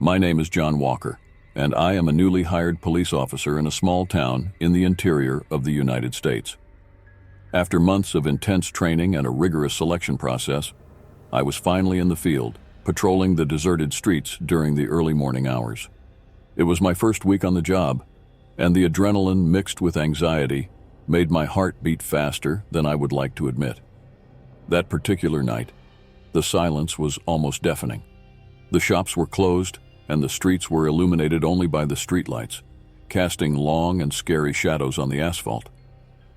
My name is John Walker, and I am a newly hired police officer in a small town in the interior of the United States. After months of intense training and a rigorous selection process, I was finally in the field, patrolling the deserted streets during the early morning hours. It was my first week on the job, and the adrenaline mixed with anxiety made my heart beat faster than I would like to admit. That particular night, the silence was almost deafening. The shops were closed, and the streets were illuminated only by the streetlights, casting long and scary shadows on the asphalt.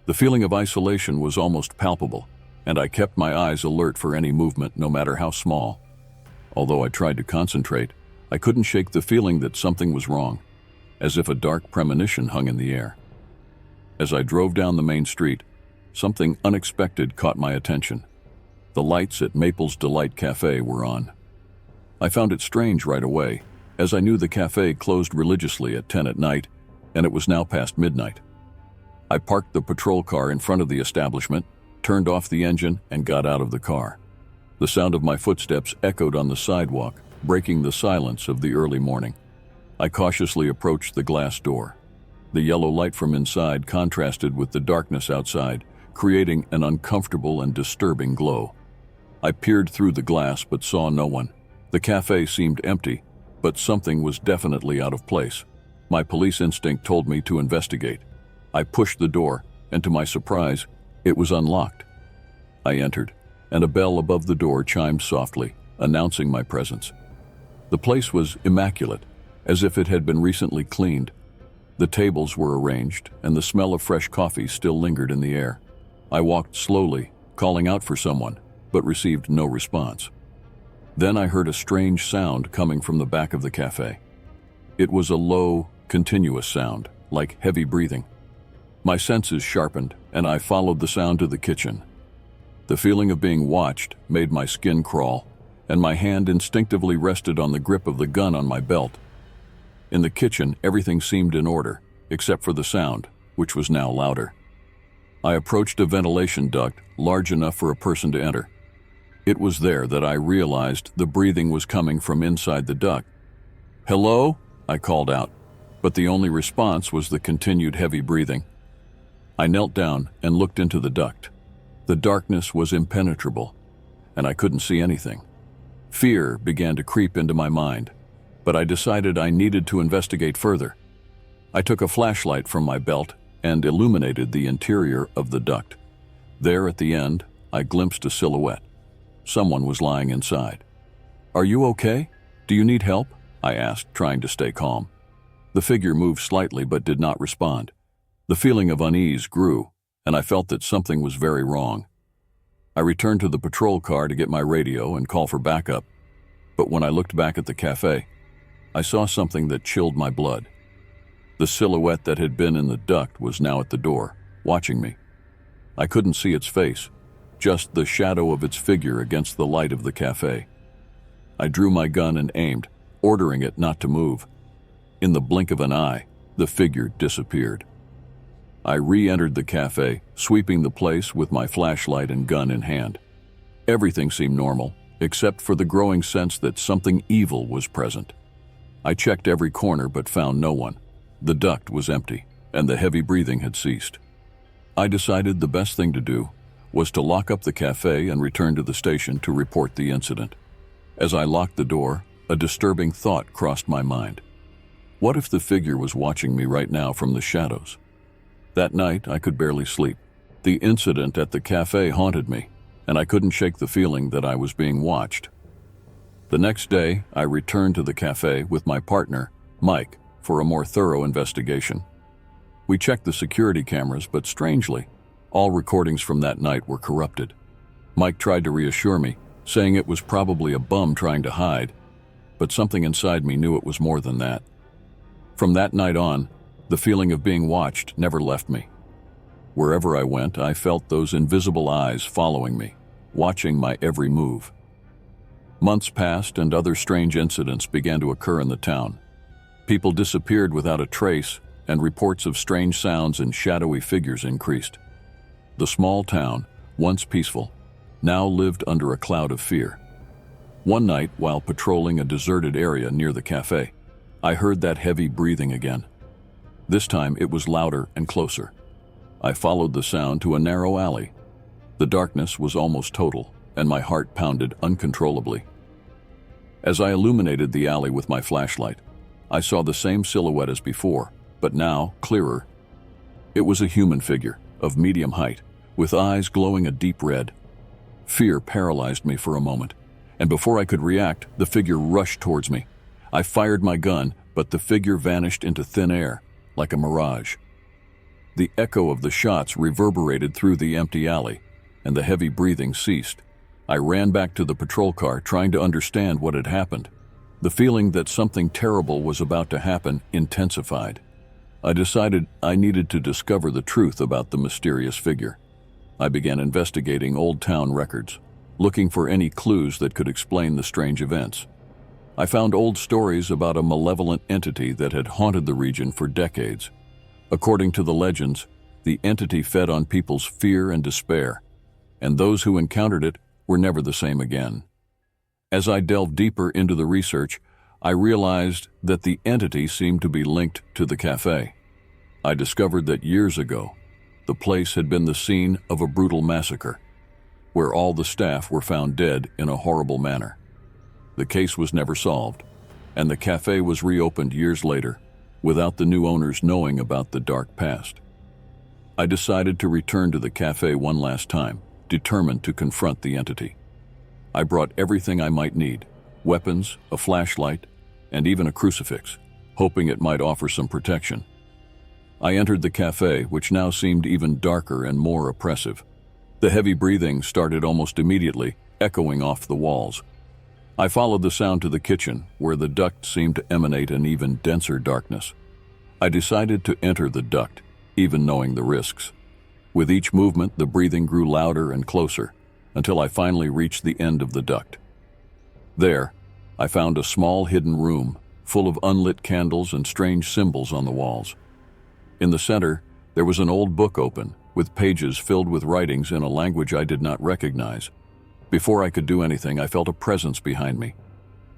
The feeling of isolation was almost palpable, and I kept my eyes alert for any movement, no matter how small. Although I tried to concentrate, I couldn't shake the feeling that something was wrong, as if a dark premonition hung in the air. As I drove down the main street, something unexpected caught my attention. The lights at Maple's Delight Cafe were on. I found it strange right away, as I knew the cafe closed religiously at 10 at night, and it was now past midnight. I parked the patrol car in front of the establishment, turned off the engine, and got out of the car. The sound of my footsteps echoed on the sidewalk, breaking the silence of the early morning. I cautiously approached the glass door. The yellow light from inside contrasted with the darkness outside, creating an uncomfortable and disturbing glow. I peered through the glass but saw no one. The cafe seemed empty, but something was definitely out of place. My police instinct told me to investigate. I pushed the door, and to my surprise, it was unlocked. I entered, and a bell above the door chimed softly, announcing my presence. The place was immaculate, as if it had been recently cleaned. The tables were arranged, and the smell of fresh coffee still lingered in the air. I walked slowly, calling out for someone, but received no response. Then I heard a strange sound coming from the back of the cafe. It was a low, continuous sound, like heavy breathing. My senses sharpened, and I followed the sound to the kitchen. The feeling of being watched made my skin crawl, and my hand instinctively rested on the grip of the gun on my belt. In the kitchen, everything seemed in order, except for the sound, which was now louder. I approached a ventilation duct large enough for a person to enter. It was there that I realized the breathing was coming from inside the duct. "Hello?" I called out, but the only response was the continued heavy breathing. I knelt down and looked into the duct. The darkness was impenetrable, and I couldn't see anything. Fear began to creep into my mind, but I decided I needed to investigate further. I took a flashlight from my belt and illuminated the interior of the duct. There at the end, I glimpsed a silhouette. Someone was lying inside. "Are you okay? Do you need help?" I asked, trying to stay calm. The figure moved slightly but did not respond. The feeling of unease grew, and I felt that something was very wrong. I returned to the patrol car to get my radio and call for backup, but when I looked back at the cafe, I saw something that chilled my blood. The silhouette that had been in the duct was now at the door, watching me. I couldn't see its face, just the shadow of its figure against the light of the cafe. I drew my gun and aimed, ordering it not to move. In the blink of an eye, the figure disappeared. I re-entered the cafe, sweeping the place with my flashlight and gun in hand. Everything seemed normal, except for the growing sense that something evil was present. I checked every corner but found no one. The duct was empty, and the heavy breathing had ceased. I decided the best thing to do was to lock up the cafe and return to the station to report the incident. As I locked the door, a disturbing thought crossed my mind. What if the figure was watching me right now from the shadows? That night, I could barely sleep. The incident at the cafe haunted me, and I couldn't shake the feeling that I was being watched. The next day, I returned to the cafe with my partner, Mike, for a more thorough investigation. We checked the security cameras, but strangely, all recordings from that night were corrupted. Mike tried to reassure me, saying it was probably a bum trying to hide, but something inside me knew it was more than that. From that night on, the feeling of being watched never left me. Wherever I went, I felt those invisible eyes following me, watching my every move. Months passed and other strange incidents began to occur in the town. People disappeared without a trace, and reports of strange sounds and shadowy figures increased. The small town, once peaceful, now lived under a cloud of fear. One night, while patrolling a deserted area near the cafe, I heard that heavy breathing again. This time it was louder and closer. I followed the sound to a narrow alley. The darkness was almost total, and my heart pounded uncontrollably. As I illuminated the alley with my flashlight, I saw the same silhouette as before, but now clearer. It was a human figure, of medium height, with eyes glowing a deep red. Fear paralyzed me for a moment, and before I could react, the figure rushed towards me. I fired my gun, but the figure vanished into thin air, like a mirage. The echo of the shots reverberated through the empty alley, and the heavy breathing ceased. I ran back to the patrol car, trying to understand what had happened. The feeling that something terrible was about to happen intensified. I decided I needed to discover the truth about the mysterious figure. I began investigating old town records, looking for any clues that could explain the strange events. I found old stories about a malevolent entity that had haunted the region for decades. According to the legends, the entity fed on people's fear and despair, and those who encountered it were never the same again. As I delved deeper into the research, I realized that the entity seemed to be linked to the cafe. I discovered that years ago, the place had been the scene of a brutal massacre, where all the staff were found dead in a horrible manner. The case was never solved, and the cafe was reopened years later, without the new owners knowing about the dark past. I decided to return to the cafe one last time, determined to confront the entity. I brought everything I might need: weapons, a flashlight, and even a crucifix, hoping it might offer some protection. I entered the cafe, which now seemed even darker and more oppressive. The heavy breathing started almost immediately, echoing off the walls. I followed the sound to the kitchen, where the duct seemed to emanate an even denser darkness. I decided to enter the duct, even knowing the risks. With each movement, the breathing grew louder and closer, until I finally reached the end of the duct. There, I found a small hidden room, full of unlit candles and strange symbols on the walls. In the center, there was an old book open, with pages filled with writings in a language I did not recognize. Before I could do anything, I felt a presence behind me.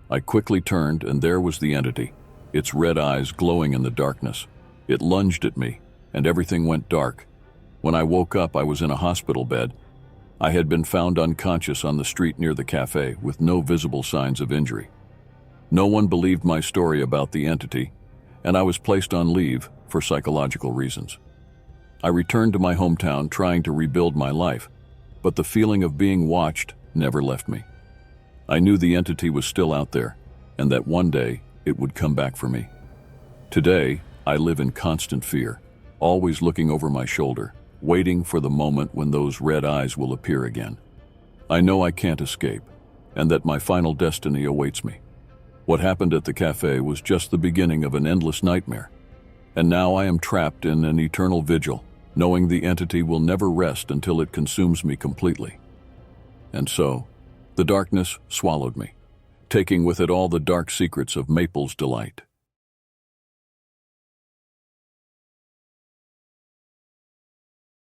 I quickly turned, and there was the entity, its red eyes glowing in the darkness. It lunged at me, and everything went dark. When I woke up, I was in a hospital bed. I had been found unconscious on the street near the cafe, with no visible signs of injury. No one believed my story about the entity, and I was placed on leave for psychological reasons. I returned to my hometown, trying to rebuild my life, but the feeling of being watched never left me. I knew the entity was still out there, and that one day it would come back for me. Today, I live in constant fear, always looking over my shoulder, waiting for the moment when those red eyes will appear again. I know I can't escape, and that my final destiny awaits me. What happened at the cafe was just the beginning of an endless nightmare, and now I am trapped in an eternal vigil, knowing the entity will never rest until it consumes me completely. And so, the darkness swallowed me, taking with it all the dark secrets of Maple's Delight.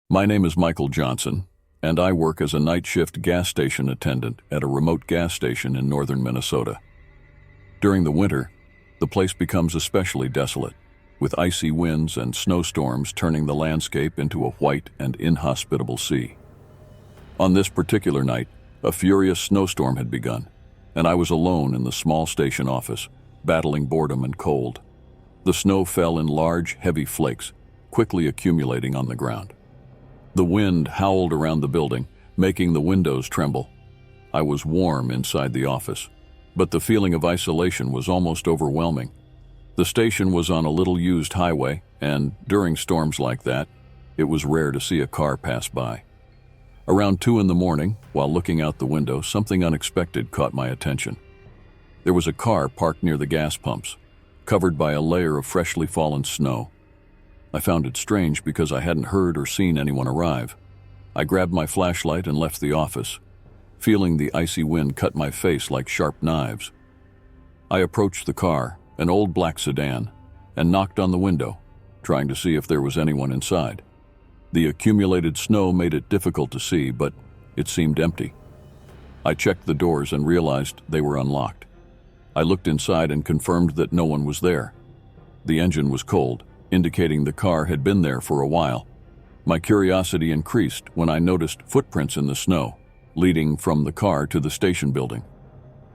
My name is Michael Johnson, and I work as a night shift gas station attendant at a remote gas station in northern Minnesota. During the winter, the place becomes especially desolate, with icy winds and snowstorms turning the landscape into a white and inhospitable sea. On this particular night, a furious snowstorm had begun, and I was alone in the small station office, battling boredom and cold. The snow fell in large, heavy flakes, quickly accumulating on the ground. The wind howled around the building, making the windows tremble. I was warm inside the office, but the feeling of isolation was almost overwhelming. The station was on a little-used highway, and during storms like that, it was rare to see a car pass by. Around 2 a.m, while looking out the window, something unexpected caught my attention. There was a car parked near the gas pumps, covered by a layer of freshly fallen snow. I found it strange because I hadn't heard or seen anyone arrive. I grabbed my flashlight and left the office, feeling the icy wind cut my face like sharp knives. I approached the car, an old black sedan, and knocked on the window, trying to see if there was anyone inside. The accumulated snow made it difficult to see, but it seemed empty. I checked the doors and realized they were unlocked. I looked inside and confirmed that no one was there. The engine was cold, indicating the car had been there for a while. My curiosity increased when I noticed footprints in the snow, leading from the car to the station building.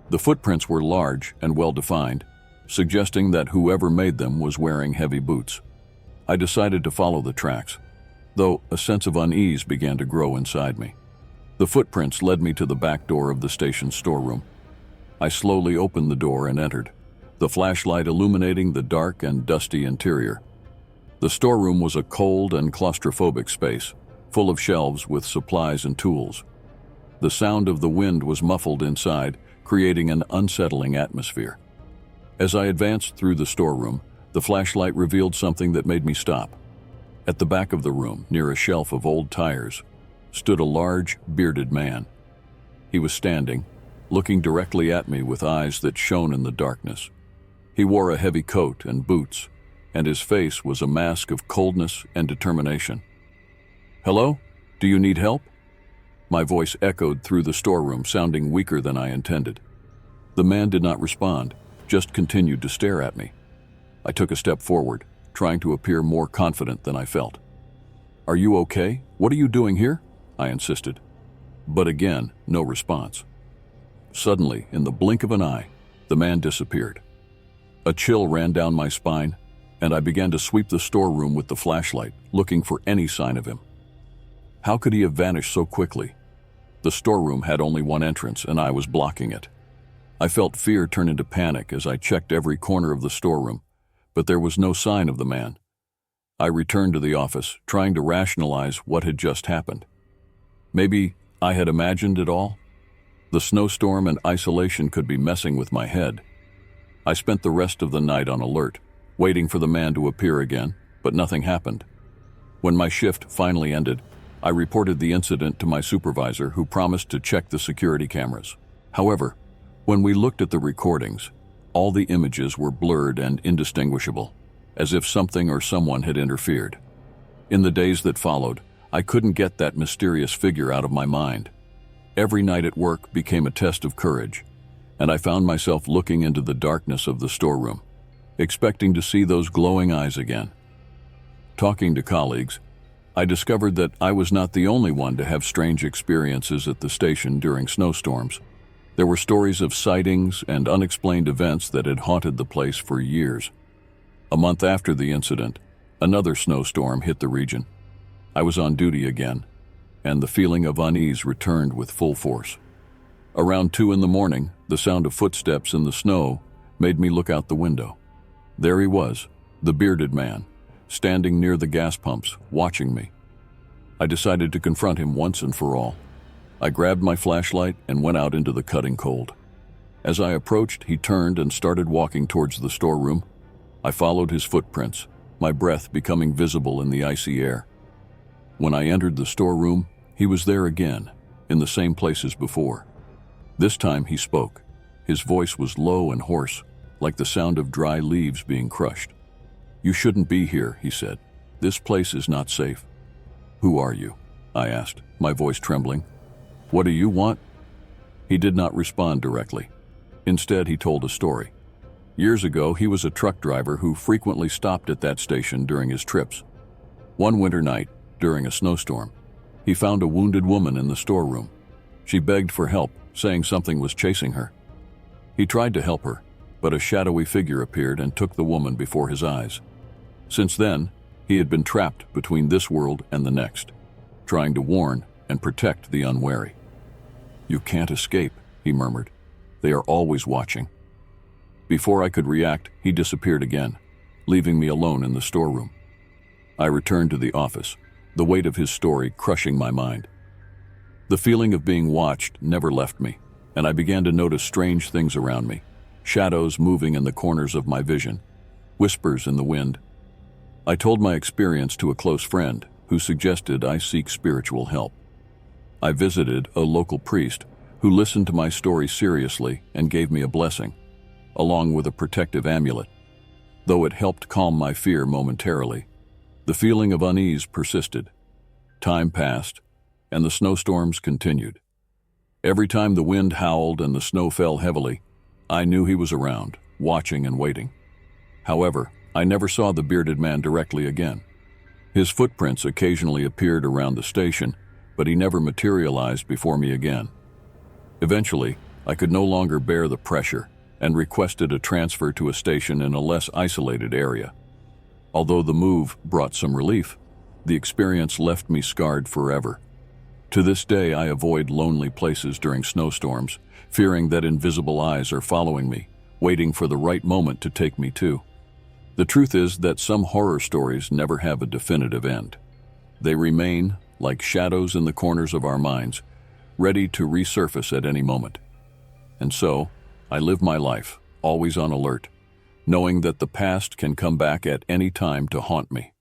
The footprints were large and well-defined, suggesting that whoever made them was wearing heavy boots. I decided to follow the tracks, though a sense of unease began to grow inside me. The footprints led me to the back door of the station's storeroom. I slowly opened the door and entered, the flashlight illuminating the dark and dusty interior. The storeroom was a cold and claustrophobic space, full of shelves with supplies and tools. The sound of the wind was muffled inside, creating an unsettling atmosphere. As I advanced through the storeroom, the flashlight revealed something that made me stop. At the back of the room, near a shelf of old tires, stood a large, bearded man. He was standing, looking directly at me with eyes that shone in the darkness. He wore a heavy coat and boots, and his face was a mask of coldness and determination. "Hello? Do you need help?" My voice echoed through the storeroom, sounding weaker than I intended. The man did not respond, just continued to stare at me. I took a step forward, trying to appear more confident than I felt. "Are you okay? What are you doing here?" I insisted. But again, no response. Suddenly, in the blink of an eye, the man disappeared. A chill ran down my spine, and I began to sweep the storeroom with the flashlight, looking for any sign of him. How could he have vanished so quickly? The storeroom had only one entrance, and I was blocking it. I felt fear turn into panic as I checked every corner of the storeroom, but there was no sign of the man. I returned to the office, trying to rationalize what had just happened. Maybe I had imagined it all? The snowstorm and isolation could be messing with my head. I spent the rest of the night on alert, waiting for the man to appear again, but nothing happened. When my shift finally ended, I reported the incident to my supervisor, who promised to check the security cameras. However, when we looked at the recordings, all the images were blurred and indistinguishable, as if something or someone had interfered. In the days that followed, I couldn't get that mysterious figure out of my mind. Every night at work became a test of courage, and I found myself looking into the darkness of the storeroom, expecting to see those glowing eyes again. Talking to colleagues, I discovered that I was not the only one to have strange experiences at the station during snowstorms. There were stories of sightings and unexplained events that had haunted the place for years. A month after the incident, another snowstorm hit the region. I was on duty again, and the feeling of unease returned with full force. Around 2 a.m, the sound of footsteps in the snow made me look out the window. There he was, the bearded man, standing near the gas pumps, watching me. I decided to confront him once and for all. I grabbed my flashlight and went out into the cutting cold. As I approached, he turned and started walking towards the storeroom. I followed his footprints, my breath becoming visible in the icy air. When I entered the storeroom, he was there again, in the same place as before. This time he spoke. His voice was low and hoarse, like the sound of dry leaves being crushed. "You shouldn't be here," he said. "This place is not safe." "Who are you?" I asked, my voice trembling. "What do you want?" He did not respond directly. Instead, he told a story. Years ago, he was a truck driver who frequently stopped at that station during his trips. One winter night, during a snowstorm, he found a wounded woman in the storeroom. She begged for help, saying something was chasing her. He tried to help her, but a shadowy figure appeared and took the woman before his eyes. Since then, he had been trapped between this world and the next, trying to warn and protect the unwary. "You can't escape," he murmured. "They are always watching." Before I could react, he disappeared again, leaving me alone in the storeroom. I returned to the office, the weight of his story crushing my mind. The feeling of being watched never left me, and I began to notice strange things around me, shadows moving in the corners of my vision, whispers in the wind. I told my experience to a close friend, who suggested I seek spiritual help. I visited a local priest who listened to my story seriously and gave me a blessing, along with a protective amulet. Though it helped calm my fear momentarily, the feeling of unease persisted. Time passed, and the snowstorms continued. Every time the wind howled and the snow fell heavily, I knew he was around, watching and waiting. However, I never saw the bearded man directly again. His footprints occasionally appeared around the station, but he never materialized before me again. Eventually, I could no longer bear the pressure and requested a transfer to a station in a less isolated area. Although the move brought some relief, the experience left me scarred forever. To this day, I avoid lonely places during snowstorms, fearing that invisible eyes are following me, waiting for the right moment to take me too. The truth is that some horror stories never have a definitive end. They remain like shadows in the corners of our minds, ready to resurface at any moment. And so, I live my life, always on alert, knowing that the past can come back at any time to haunt me.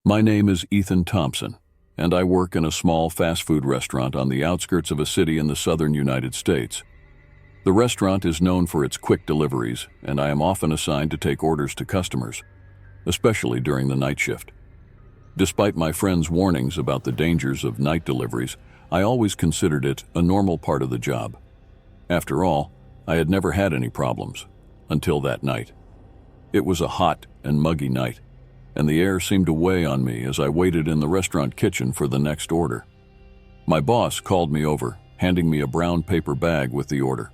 My name is Ethan Thompson, and I work in a small fast food restaurant on the outskirts of a city in the southern United States. The restaurant is known for its quick deliveries, and I am often assigned to take orders to customers, especially during the night shift. Despite my friends' warnings about the dangers of night deliveries, I always considered it a normal part of the job. After all, I had never had any problems, until that night. It was a hot and muggy night, and the air seemed to weigh on me as I waited in the restaurant kitchen for the next order. My boss called me over, handing me a brown paper bag with the order.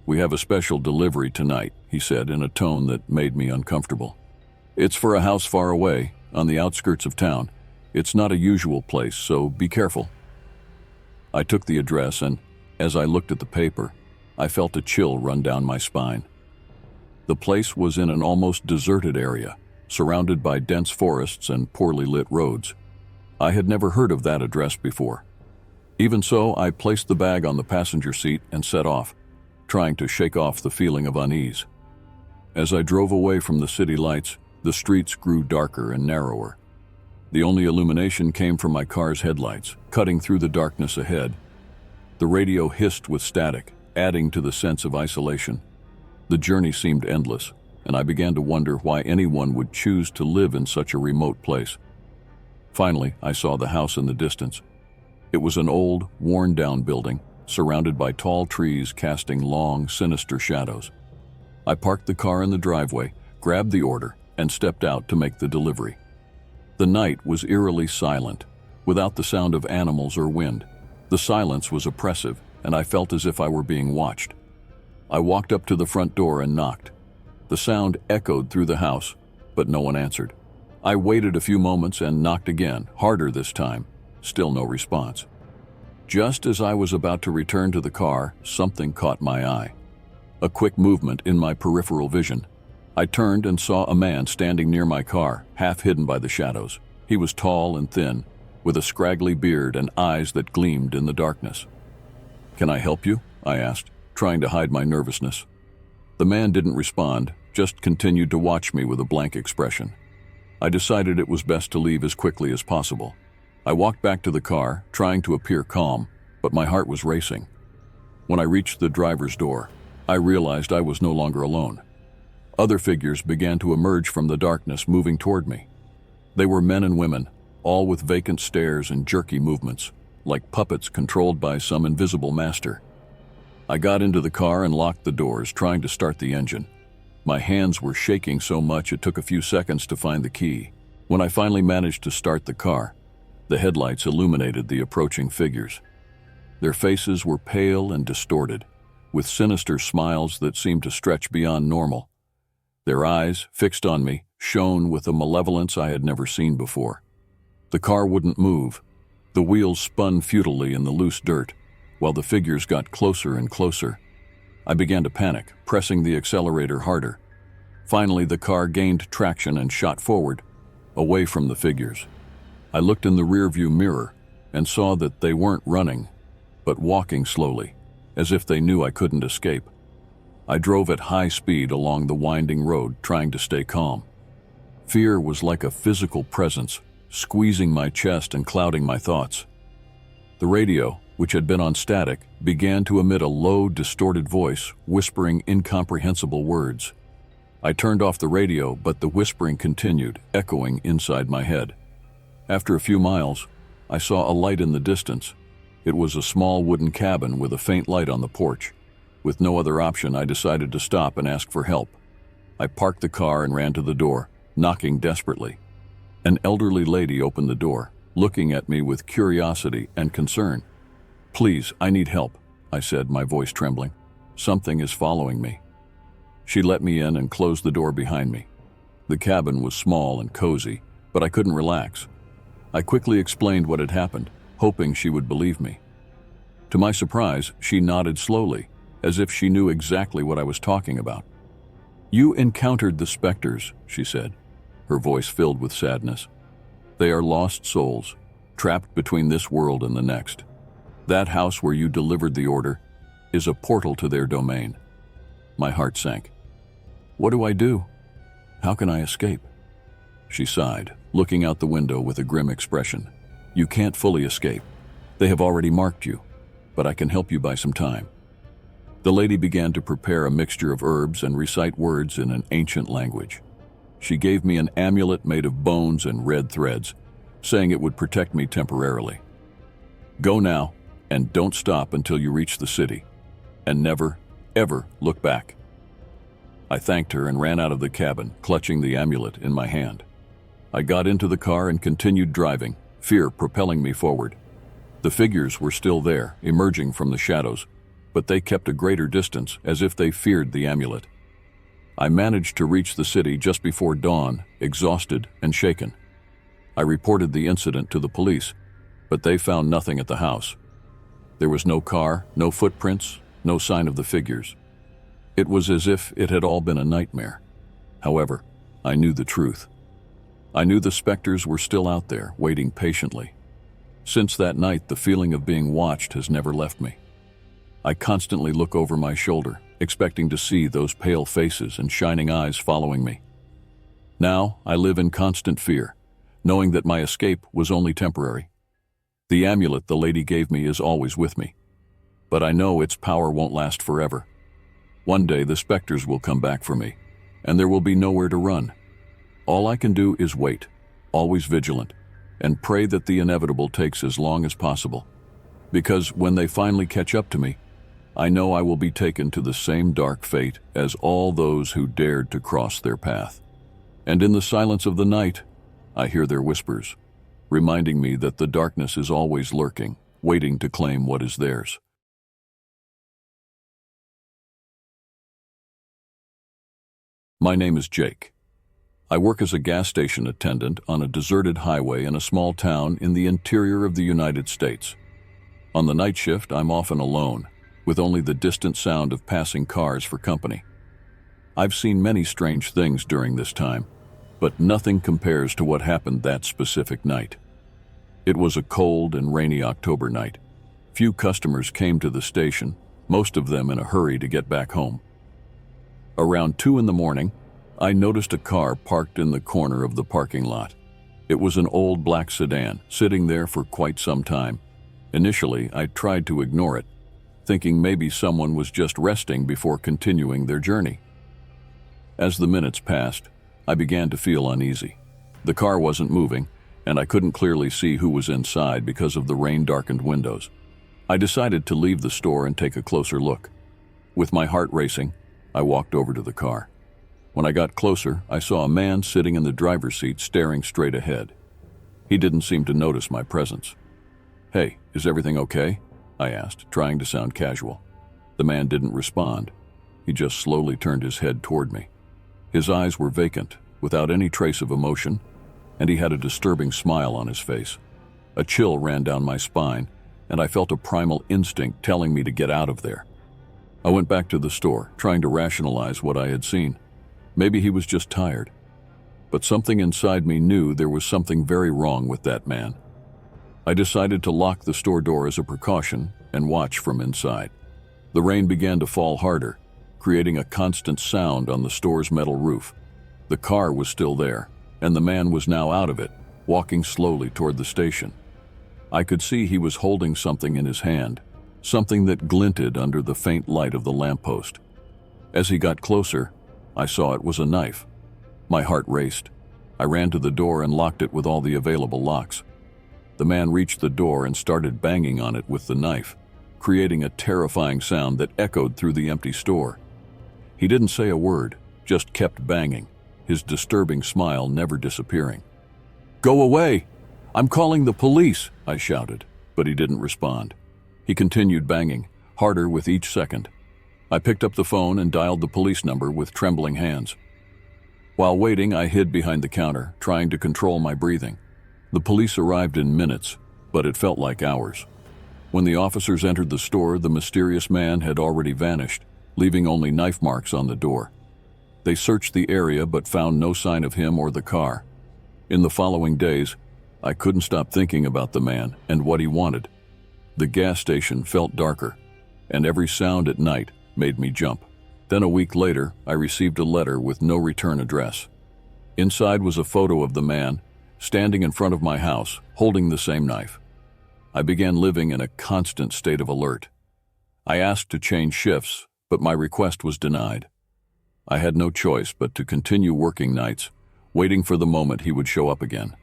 "We have a special delivery tonight," he said in a tone that made me uncomfortable. "It's for a house far away, on the outskirts of town. It's not a usual place, so be careful." I took the address, and as I looked at the paper, I felt a chill run down my spine. The place was in an almost deserted area, surrounded by dense forests and poorly lit roads. I had never heard of that address before. Even so, I placed the bag on the passenger seat and set off, trying to shake off the feeling of unease. As I drove away from the city lights, the streets grew darker and narrower. The only illumination came from my car's headlights, cutting through the darkness ahead. The radio hissed with static, adding to the sense of isolation. The journey seemed endless, and I began to wonder why anyone would choose to live in such a remote place. Finally, I saw the house in the distance. It was an old, worn-down building, surrounded by tall trees casting long, sinister shadows. I parked the car in the driveway, grabbed the order, and stepped out to make the delivery. The night was eerily silent, without the sound of animals or wind. The silence was oppressive, and I felt as if I were being watched. I walked up to the front door and knocked. The sound echoed through the house, but no one answered. I waited a few moments and knocked again, harder this time. Still no response. Just as I was about to return to the car, something caught my eye. A quick movement in my peripheral vision. I turned and saw a man standing near my car, half hidden by the shadows. He was tall and thin, with a scraggly beard and eyes that gleamed in the darkness. "Can I help you?" I asked, trying to hide my nervousness. The man didn't respond, just continued to watch me with a blank expression. I decided it was best to leave as quickly as possible. I walked back to the car, trying to appear calm, but my heart was racing. When I reached the driver's door, I realized I was no longer alone. Other figures began to emerge from the darkness, moving toward me. They were men and women, all with vacant stares and jerky movements, like puppets controlled by some invisible master. I got into the car and locked the doors, trying to start the engine. My hands were shaking so much it took a few seconds to find the key. When I finally managed to start the car, the headlights illuminated the approaching figures. Their faces were pale and distorted, with sinister smiles that seemed to stretch beyond normal. Their eyes, fixed on me, shone with a malevolence I had never seen before. The car wouldn't move. The wheels spun futilely in the loose dirt, while the figures got closer and closer. I began to panic, pressing the accelerator harder. Finally, the car gained traction and shot forward, away from the figures. I looked in the rearview mirror and saw that they weren't running, but walking slowly, as if they knew I couldn't escape. I drove at high speed along the winding road, trying to stay calm. Fear was like a physical presence, squeezing my chest and clouding my thoughts. The radio, which had been on static, began to emit a low, distorted voice, whispering incomprehensible words. I turned off the radio, but the whispering continued, echoing inside my head. After a few miles, I saw a light in the distance. It was a small wooden cabin with a faint light on the porch. With no other option, I decided to stop and ask for help. I parked the car and ran to the door, knocking desperately. An elderly lady opened the door, looking at me with curiosity and concern. "Please, I need help," I said, my voice trembling. "Something is following me." She let me in and closed the door behind me. The cabin was small and cozy, but I couldn't relax. I quickly explained what had happened, hoping she would believe me. To my surprise, she nodded slowly, as if she knew exactly what I was talking about. "You encountered the specters," she said, her voice filled with sadness. "They are lost souls, trapped between this world and the next. That house where you delivered the order is a portal to their domain." My heart sank. "What do I do? How can I escape?" She sighed, looking out the window with a grim expression. "You can't fully escape. They have already marked you, but I can help you buy some time." The lady began to prepare a mixture of herbs and recite words in an ancient language. She gave me an amulet made of bones and red threads, saying it would protect me temporarily. "Go now, and don't stop until you reach the city, and never, ever look back." I thanked her and ran out of the cabin, clutching the amulet in my hand. I got into the car and continued driving, fear propelling me forward. The figures were still there, emerging from the shadows, but they kept a greater distance, as if they feared the amulet. I managed to reach the city just before dawn, exhausted and shaken. I reported the incident to the police, but they found nothing at the house. There was no car, no footprints, no sign of the figures. It was as if it had all been a nightmare. However, I knew the truth. I knew the specters were still out there, waiting patiently. Since that night, the feeling of being watched has never left me. I constantly look over my shoulder, expecting to see those pale faces and shining eyes following me. Now, I live in constant fear, knowing that my escape was only temporary. The amulet the lady gave me is always with me, but I know its power won't last forever. One day the specters will come back for me, and there will be nowhere to run. All I can do is wait, always vigilant, and pray that the inevitable takes as long as possible. Because when they finally catch up to me, I know I will be taken to the same dark fate as all those who dared to cross their path. And in the silence of the night, I hear their whispers, reminding me that the darkness is always lurking, waiting to claim what is theirs. My name is Jake. I work as a gas station attendant on a deserted highway in a small town in the interior of the United States. On the night shift, I'm often alone, with only the distant sound of passing cars for company. I've seen many strange things during this time, but nothing compares to what happened that specific night. It was a cold and rainy October night. Few customers came to the station, most of them in a hurry to get back home. Around 2 in the morning, I noticed a car parked in the corner of the parking lot. It was an old black sedan, sitting there for quite some time. Initially, I tried to ignore it, thinking maybe someone was just resting before continuing their journey. As the minutes passed, I began to feel uneasy. The car wasn't moving, and I couldn't clearly see who was inside because of the rain-darkened windows. I decided to leave the store and take a closer look. With my heart racing, I walked over to the car. When I got closer, I saw a man sitting in the driver's seat staring straight ahead. He didn't seem to notice my presence. "Hey, is everything okay?" I asked, trying to sound casual. The man didn't respond. He just slowly turned his head toward me. His eyes were vacant, without any trace of emotion, and he had a disturbing smile on his face. A chill ran down my spine, and I felt a primal instinct telling me to get out of there. I went back to the store, trying to rationalize what I had seen. Maybe he was just tired. But something inside me knew there was something very wrong with that man. I decided to lock the store door as a precaution and watch from inside. The rain began to fall harder, creating a constant sound on the store's metal roof. The car was still there, and the man was now out of it, walking slowly toward the station. I could see he was holding something in his hand, something that glinted under the faint light of the lamppost. As he got closer, I saw it was a knife. My heart raced. I ran to the door and locked it with all the available locks. The man reached the door and started banging on it with the knife, creating a terrifying sound that echoed through the empty store. He didn't say a word, just kept banging, his disturbing smile never disappearing. "Go away! I'm calling the police!" I shouted, but he didn't respond. He continued banging, harder with each second. I picked up the phone and dialed the police number with trembling hands. While waiting, I hid behind the counter, trying to control my breathing. The police arrived in minutes, but it felt like hours. When the officers entered the store, the mysterious man had already vanished, leaving only knife marks on the door. They searched the area but found no sign of him or the car. In the following days, I couldn't stop thinking about the man and what he wanted. The gas station felt darker, and every sound at night made me jump. Then a week later, I received a letter with no return address. Inside was a photo of the man, standing in front of my house, holding the same knife. I began living in a constant state of alert. I asked to change shifts, but my request was denied. I had no choice but to continue working nights, waiting for the moment he would show up again.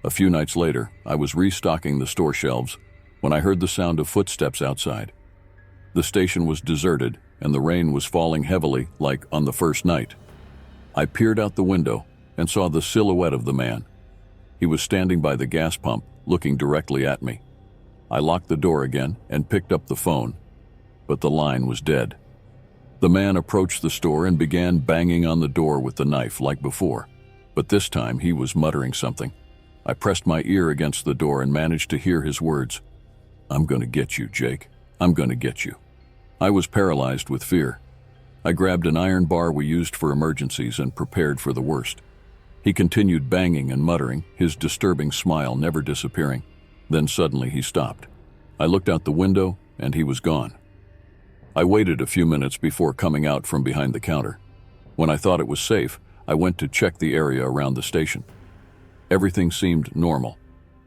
A few nights later, I was restocking the store shelves when I heard the sound of footsteps outside. The station was deserted, and the rain was falling heavily like on the first night. I peered out the window and saw the silhouette of the man. He was standing by the gas pump, looking directly at me. I locked the door again and picked up the phone, but the line was dead. The man approached the store and began banging on the door with the knife like before, but this time he was muttering something. I pressed my ear against the door and managed to hear his words. "I'm going to get you, Jake. I'm going to get you." I was paralyzed with fear. I grabbed an iron bar we used for emergencies and prepared for the worst. He continued banging and muttering, his disturbing smile never disappearing. Then suddenly he stopped. I looked out the window and he was gone. I waited a few minutes before coming out from behind the counter. When I thought it was safe, I went to check the area around the station. Everything seemed normal,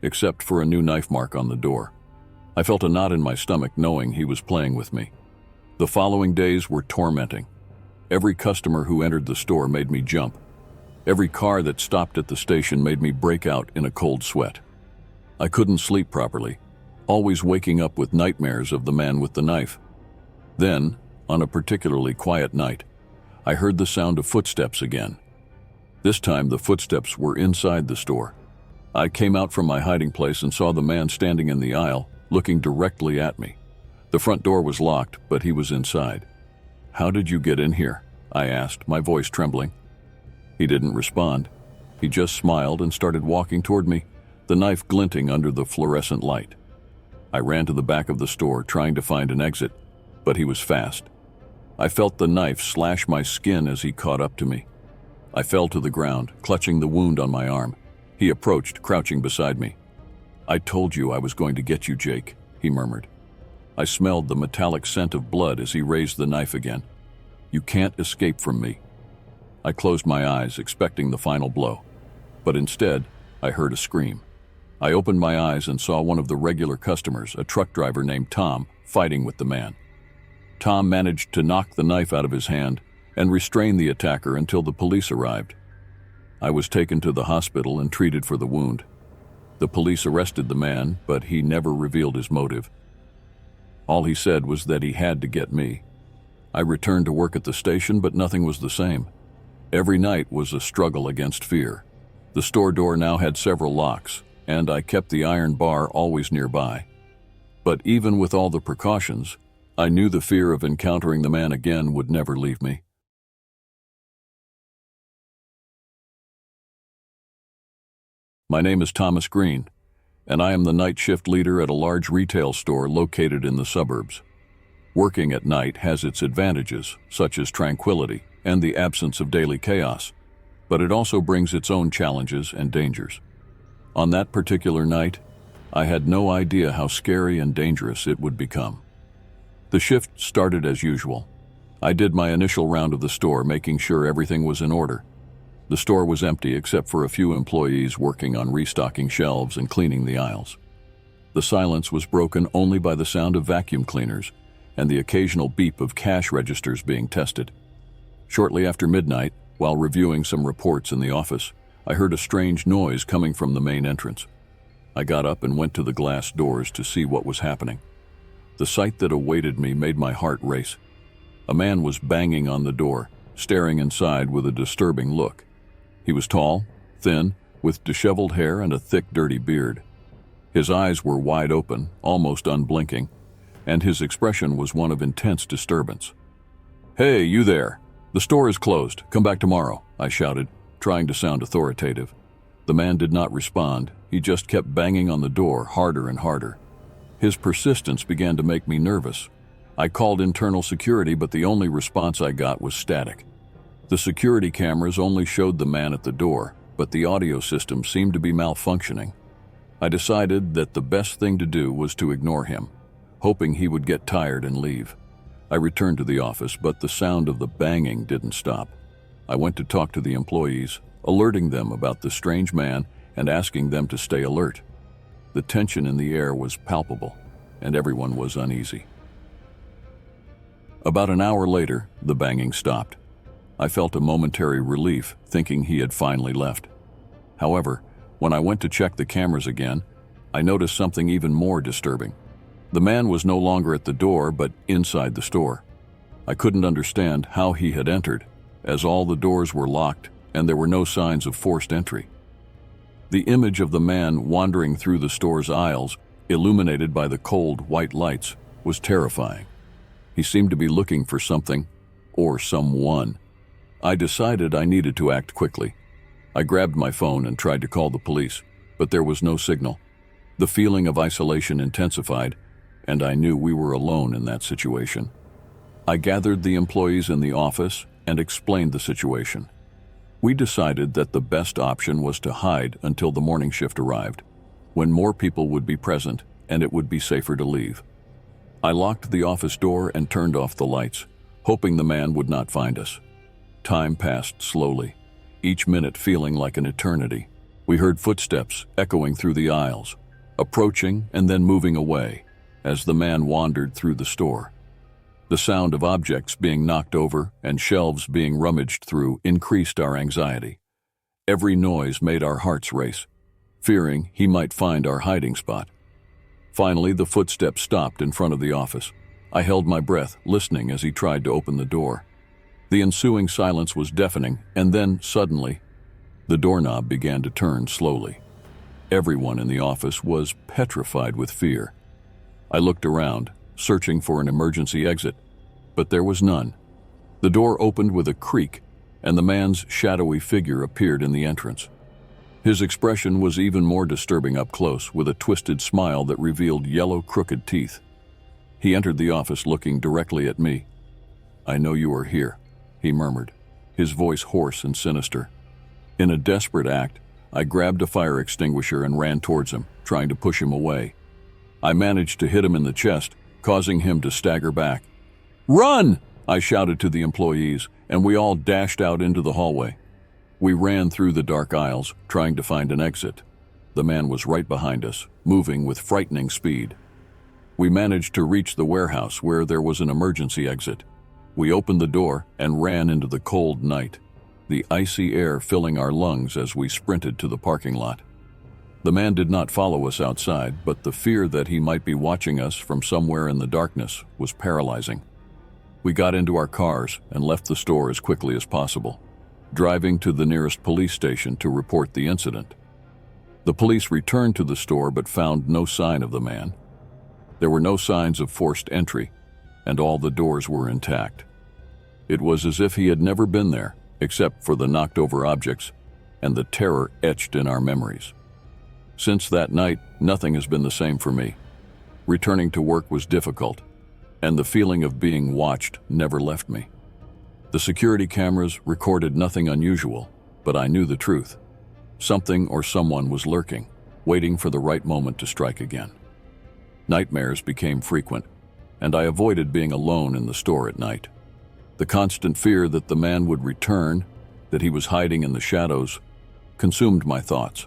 except for a new knife mark on the door. I felt a knot in my stomach knowing he was playing with me. The following days were tormenting. Every customer who entered the store made me jump. Every car that stopped at the station made me break out in a cold sweat. I couldn't sleep properly, always waking up with nightmares of the man with the knife. Then, on a particularly quiet night, I heard the sound of footsteps again. This time the footsteps were inside the store. I came out from my hiding place and saw the man standing in the aisle, looking directly at me. The front door was locked, but he was inside. "How did you get in here?" I asked, my voice trembling. He didn't respond. He just smiled and started walking toward me, the knife glinting under the fluorescent light. I ran to the back of the store, trying to find an exit, but he was fast. I felt the knife slash my skin as he caught up to me. I fell to the ground, clutching the wound on my arm. He approached, crouching beside me. "I told you I was going to get you, Jake," he murmured. I smelled the metallic scent of blood as he raised the knife again. "You can't escape from me." I closed my eyes, expecting the final blow, but instead, I heard a scream. I opened my eyes and saw one of the regular customers, a truck driver named Tom, fighting with the man. Tom managed to knock the knife out of his hand and restrain the attacker until the police arrived. I was taken to the hospital and treated for the wound. The police arrested the man, but he never revealed his motive. All he said was that he had to get me. I returned to work at the station, but nothing was the same. Every night was a struggle against fear. The store door now had several locks, and I kept the iron bar always nearby. But even with all the precautions, I knew the fear of encountering the man again would never leave me. My name is Thomas Green, and I am the night shift leader at a large retail store located in the suburbs. Working at night has its advantages, such as tranquility and the absence of daily chaos, but it also brings its own challenges and dangers. On that particular night, I had no idea how scary and dangerous it would become. The shift started as usual. I did my initial round of the store, making sure everything was in order. The store was empty except for a few employees working on restocking shelves and cleaning the aisles. The silence was broken only by the sound of vacuum cleaners and the occasional beep of cash registers being tested. Shortly after midnight, while reviewing some reports in the office, I heard a strange noise coming from the main entrance. I got up and went to the glass doors to see what was happening. The sight that awaited me made my heart race. A man was banging on the door, staring inside with a disturbing look. He was tall, thin, with disheveled hair and a thick, dirty beard. His eyes were wide open, almost unblinking, and his expression was one of intense disturbance. "Hey, you there! The store is closed. Come back tomorrow," I shouted, trying to sound authoritative. The man did not respond. He just kept banging on the door harder and harder. His persistence began to make me nervous. I called internal security, but the only response I got was static. The security cameras only showed the man at the door, but the audio system seemed to be malfunctioning. I decided that the best thing to do was to ignore him, hoping he would get tired and leave. I returned to the office, but the sound of the banging didn't stop. I went to talk to the employees, alerting them about the strange man and asking them to stay alert. The tension in the air was palpable, and everyone was uneasy. About an hour later, the banging stopped. I felt a momentary relief, thinking he had finally left. However, when I went to check the cameras again, I noticed something even more disturbing. The man was no longer at the door, but inside the store. I couldn't understand how he had entered, as all the doors were locked and there were no signs of forced entry. The image of the man wandering through the store's aisles, illuminated by the cold white lights, was terrifying. He seemed to be looking for something, or someone. I decided I needed to act quickly. I grabbed my phone and tried to call the police, but there was no signal. The feeling of isolation intensified, and I knew we were alone in that situation. I gathered the employees in the office and explained the situation. We decided that the best option was to hide until the morning shift arrived, when more people would be present and it would be safer to leave. I locked the office door and turned off the lights, hoping the man would not find us. Time passed slowly, each minute feeling like an eternity. We heard footsteps echoing through the aisles, approaching and then moving away as the man wandered through the store. The sound of objects being knocked over and shelves being rummaged through increased our anxiety. Every noise made our hearts race, fearing he might find our hiding spot. Finally, the footsteps stopped in front of the office. I held my breath, listening as he tried to open the door. The ensuing silence was deafening, and then, suddenly, the doorknob began to turn slowly. Everyone in the office was petrified with fear. I looked around, searching for an emergency exit, but there was none. The door opened with a creak, and the man's shadowy figure appeared in the entrance. His expression was even more disturbing up close, with a twisted smile that revealed yellow, crooked teeth. He entered the office looking directly at me. "I know you are here," he murmured, his voice hoarse and sinister. In a desperate act, I grabbed a fire extinguisher and ran towards him, trying to push him away. I managed to hit him in the chest, causing him to stagger back. "Run!" I shouted to the employees, and we all dashed out into the hallway. We ran through the dark aisles, trying to find an exit. The man was right behind us, moving with frightening speed. We managed to reach the warehouse where there was an emergency exit. We opened the door and ran into the cold night, the icy air filling our lungs as we sprinted to the parking lot. The man did not follow us outside, but the fear that he might be watching us from somewhere in the darkness was paralyzing. We got into our cars and left the store as quickly as possible, driving to the nearest police station to report the incident. The police returned to the store but found no sign of the man. There were no signs of forced entry, and all the doors were intact. It was as if he had never been there, except for the knocked-over objects and the terror etched in our memories. Since that night, nothing has been the same for me. Returning to work was difficult, and the feeling of being watched never left me. The security cameras recorded nothing unusual, but I knew the truth. Something or someone was lurking, waiting for the right moment to strike again. Nightmares became frequent, and I avoided being alone in the store at night. The constant fear that the man would return, that he was hiding in the shadows, consumed my thoughts.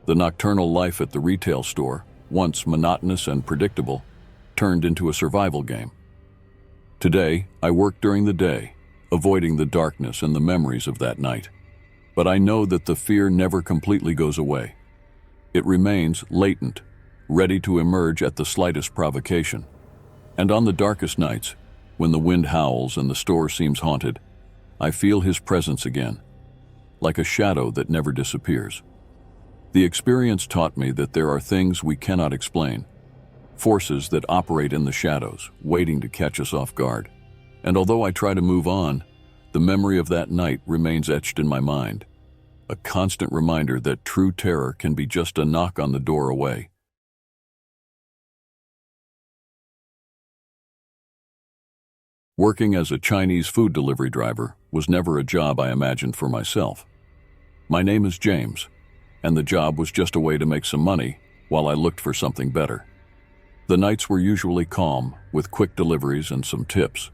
The nocturnal life at the retail store, once monotonous and predictable, turned into a survival game. Today, I work during the day, avoiding the darkness and the memories of that night. but I know that the fear never completely goes away. It remains latent, ready to emerge at the slightest provocation. And on the darkest nights, when the wind howls and the store seems haunted, I feel his presence again, like a shadow that never disappears. The experience taught me that there are things we cannot explain, forces that operate in the shadows, waiting to catch us off guard. And although I try to move on, the memory of that night remains etched in my mind, a constant reminder that true terror can be just a knock on the door away. Working as a Chinese food delivery driver was never a job I imagined for myself. My name is James, and the job was just a way to make some money while I looked for something better. The nights were usually calm, with quick deliveries and some tips.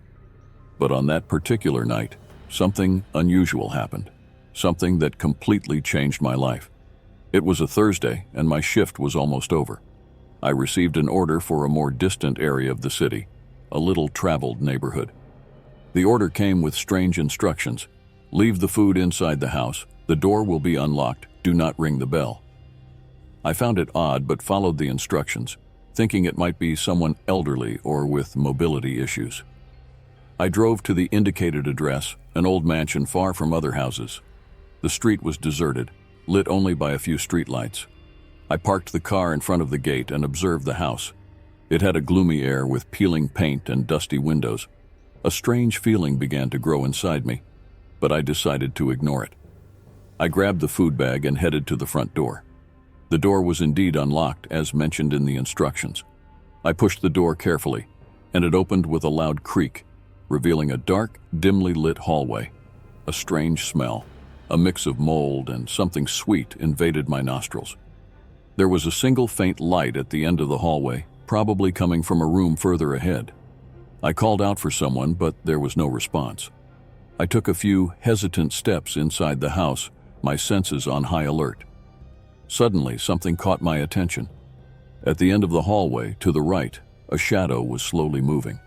But on that particular night, something unusual happened, something that completely changed my life. It was a Thursday, and my shift was almost over. I received an order for a more distant area of the city, a little traveled neighborhood. The order came with strange instructions. Leave the food inside the house. The door will be unlocked. Do not ring the bell. I found it odd but followed the instructions, thinking it might be someone elderly or with mobility issues. I drove to the indicated address, an old mansion far from other houses. The street was deserted, lit only by a few streetlights. I parked the car in front of the gate and observed the house. It had a gloomy air with peeling paint and dusty windows. A strange feeling began to grow inside me, but I decided to ignore it. I grabbed the food bag and headed to the front door. The door was indeed unlocked, as mentioned in the instructions. I pushed the door carefully, and it opened with a loud creak, revealing a dark, dimly lit hallway. A strange smell, a mix of mold and something sweet, invaded my nostrils. There was a single faint light at the end of the hallway, probably coming from a room further ahead. I called out for someone, but there was no response. I took a few hesitant steps inside the house, my senses on high alert. Suddenly, something caught my attention. At the end of the hallway, to the right, a shadow was slowly moving.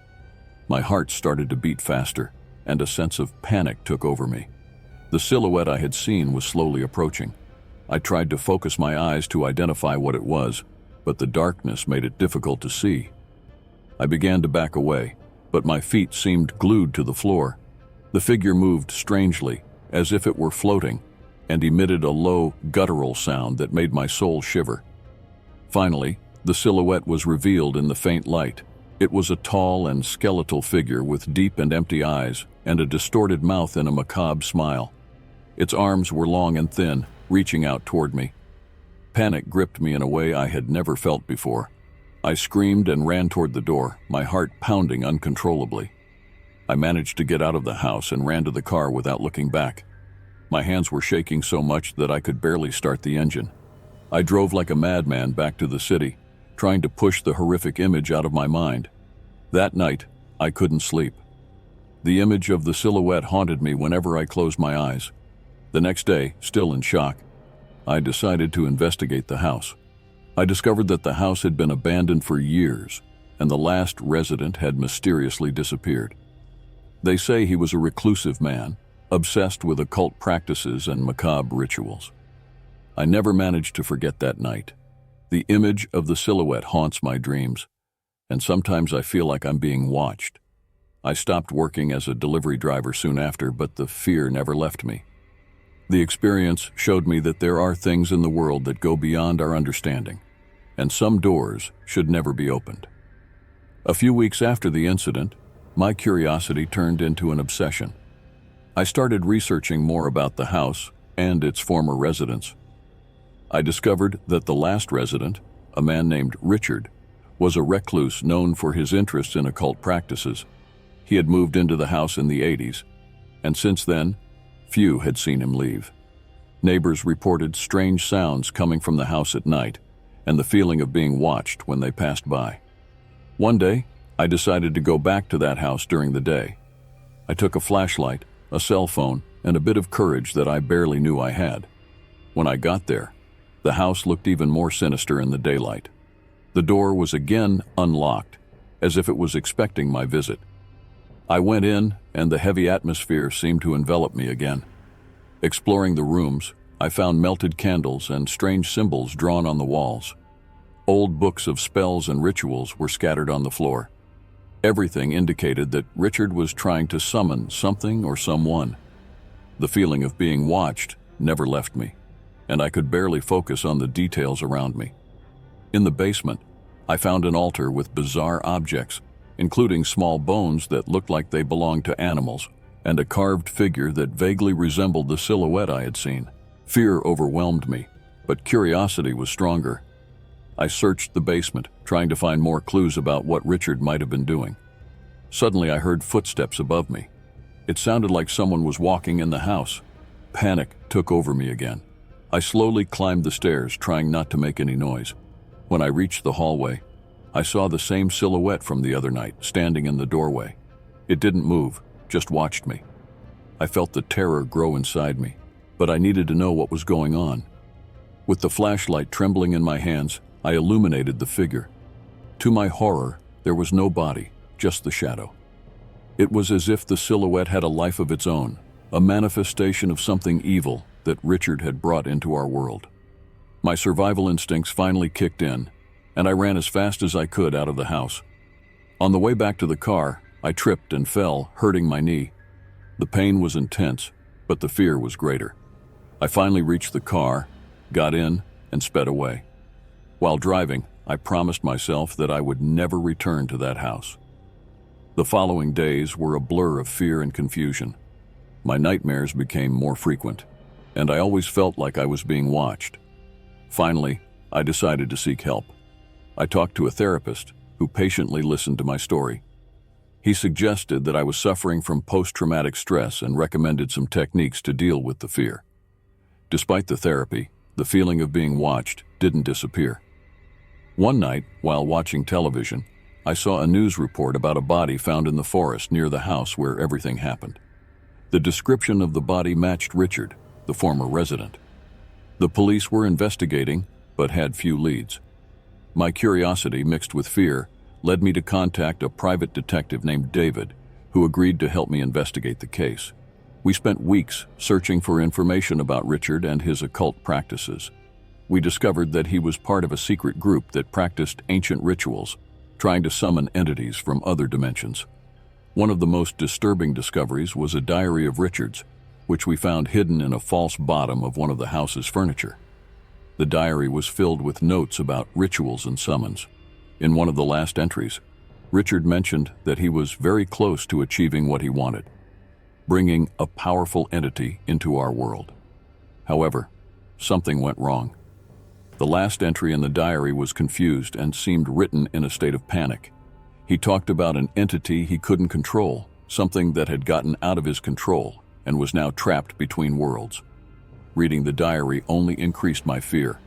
My heart started to beat faster, and a sense of panic took over me. The silhouette I had seen was slowly approaching. I tried to focus my eyes to identify what it was, but the darkness made it difficult to see. I began to back away, but my feet seemed glued to the floor. The figure moved strangely, as if it were floating, and emitted a low, guttural sound that made my soul shiver. Finally, the silhouette was revealed in the faint light. It was a tall and skeletal figure with deep and empty eyes and a distorted mouth in a macabre smile. Its arms were long and thin, reaching out toward me. Panic gripped me in a way I had never felt before. I screamed and ran toward the door, my heart pounding uncontrollably. I managed to get out of the house and ran to the car without looking back. My hands were shaking so much that I could barely start the engine. I drove like a madman back to the city, trying to push the horrific image out of my mind. That night, I couldn't sleep. The image of the silhouette haunted me whenever I closed my eyes. The next day, still in shock, I decided to investigate the house. I discovered that the house had been abandoned for years, and the last resident had mysteriously disappeared. They say he was a reclusive man, obsessed with occult practices and macabre rituals. I never managed to forget that night. The image of the silhouette haunts my dreams, and sometimes I feel like I'm being watched. I stopped working as a delivery driver soon after, but the fear never left me. The experience showed me that there are things in the world that go beyond our understanding, and some doors should never be opened. A few weeks after the incident, my curiosity turned into an obsession. I started researching more about the house and its former residents. I discovered that the last resident, a man named Richard, was a recluse known for his interest in occult practices. He had moved into the house in the 80s, and since then, few had seen him leave. Neighbors reported strange sounds coming from the house at night and the feeling of being watched when they passed by. One day, I decided to go back to that house during the day. I took a flashlight, a cell phone, and a bit of courage that I barely knew I had. When I got there, the house looked even more sinister in the daylight. The door was again unlocked, as if it was expecting my visit. I went in, and the heavy atmosphere seemed to envelop me again. Exploring the rooms, I found melted candles and strange symbols drawn on the walls. Old books of spells and rituals were scattered on the floor. Everything indicated that Richard was trying to summon something or someone. The feeling of being watched never left me, and I could barely focus on the details around me. In the basement, I found an altar with bizarre objects, including small bones that looked like they belonged to animals, and a carved figure that vaguely resembled the silhouette I had seen. Fear overwhelmed me, but curiosity was stronger. I searched the basement, trying to find more clues about what Richard might have been doing. Suddenly, I heard footsteps above me. It sounded like someone was walking in the house. Panic took over me again. I slowly climbed the stairs, trying not to make any noise. When I reached the hallway, I saw the same silhouette from the other night, standing in the doorway. It didn't move, just watched me. I felt the terror grow inside me, but I needed to know what was going on. With the flashlight trembling in my hands, I illuminated the figure. To my horror, there was no body, just the shadow. It was as if the silhouette had a life of its own, a manifestation of something evil that Richard had brought into our world. My survival instincts finally kicked in, and I ran as fast as I could out of the house. On the way back to the car, I tripped and fell, hurting my knee. The pain was intense, but the fear was greater. I finally reached the car, got in, and sped away. While driving, I promised myself that I would never return to that house. The following days were a blur of fear and confusion. My nightmares became more frequent, and I always felt like I was being watched. Finally, I decided to seek help. I talked to a therapist who patiently listened to my story. He suggested that I was suffering from post-traumatic stress and recommended some techniques to deal with the fear. Despite the therapy, the feeling of being watched didn't disappear. One night, while watching television, I saw a news report about a body found in the forest near the house where everything happened. The description of the body matched Richard, the former resident. The police were investigating, but had few leads. My curiosity, mixed with fear, led me to contact a private detective named David, who agreed to help me investigate the case. We spent weeks searching for information about Richard and his occult practices. We discovered that he was part of a secret group that practiced ancient rituals, trying to summon entities from other dimensions. One of the most disturbing discoveries was a diary of Richard's, which we found hidden in a false bottom of one of the house's furniture. The diary was filled with notes about rituals and summons. In one of the last entries, Richard mentioned that he was very close to achieving what he wanted, bringing a powerful entity into our world. However, something went wrong. The last entry in the diary was confused and seemed written in a state of panic. He talked about an entity he couldn't control, something that had gotten out of his control and was now trapped between worlds. Reading the diary only increased my fear,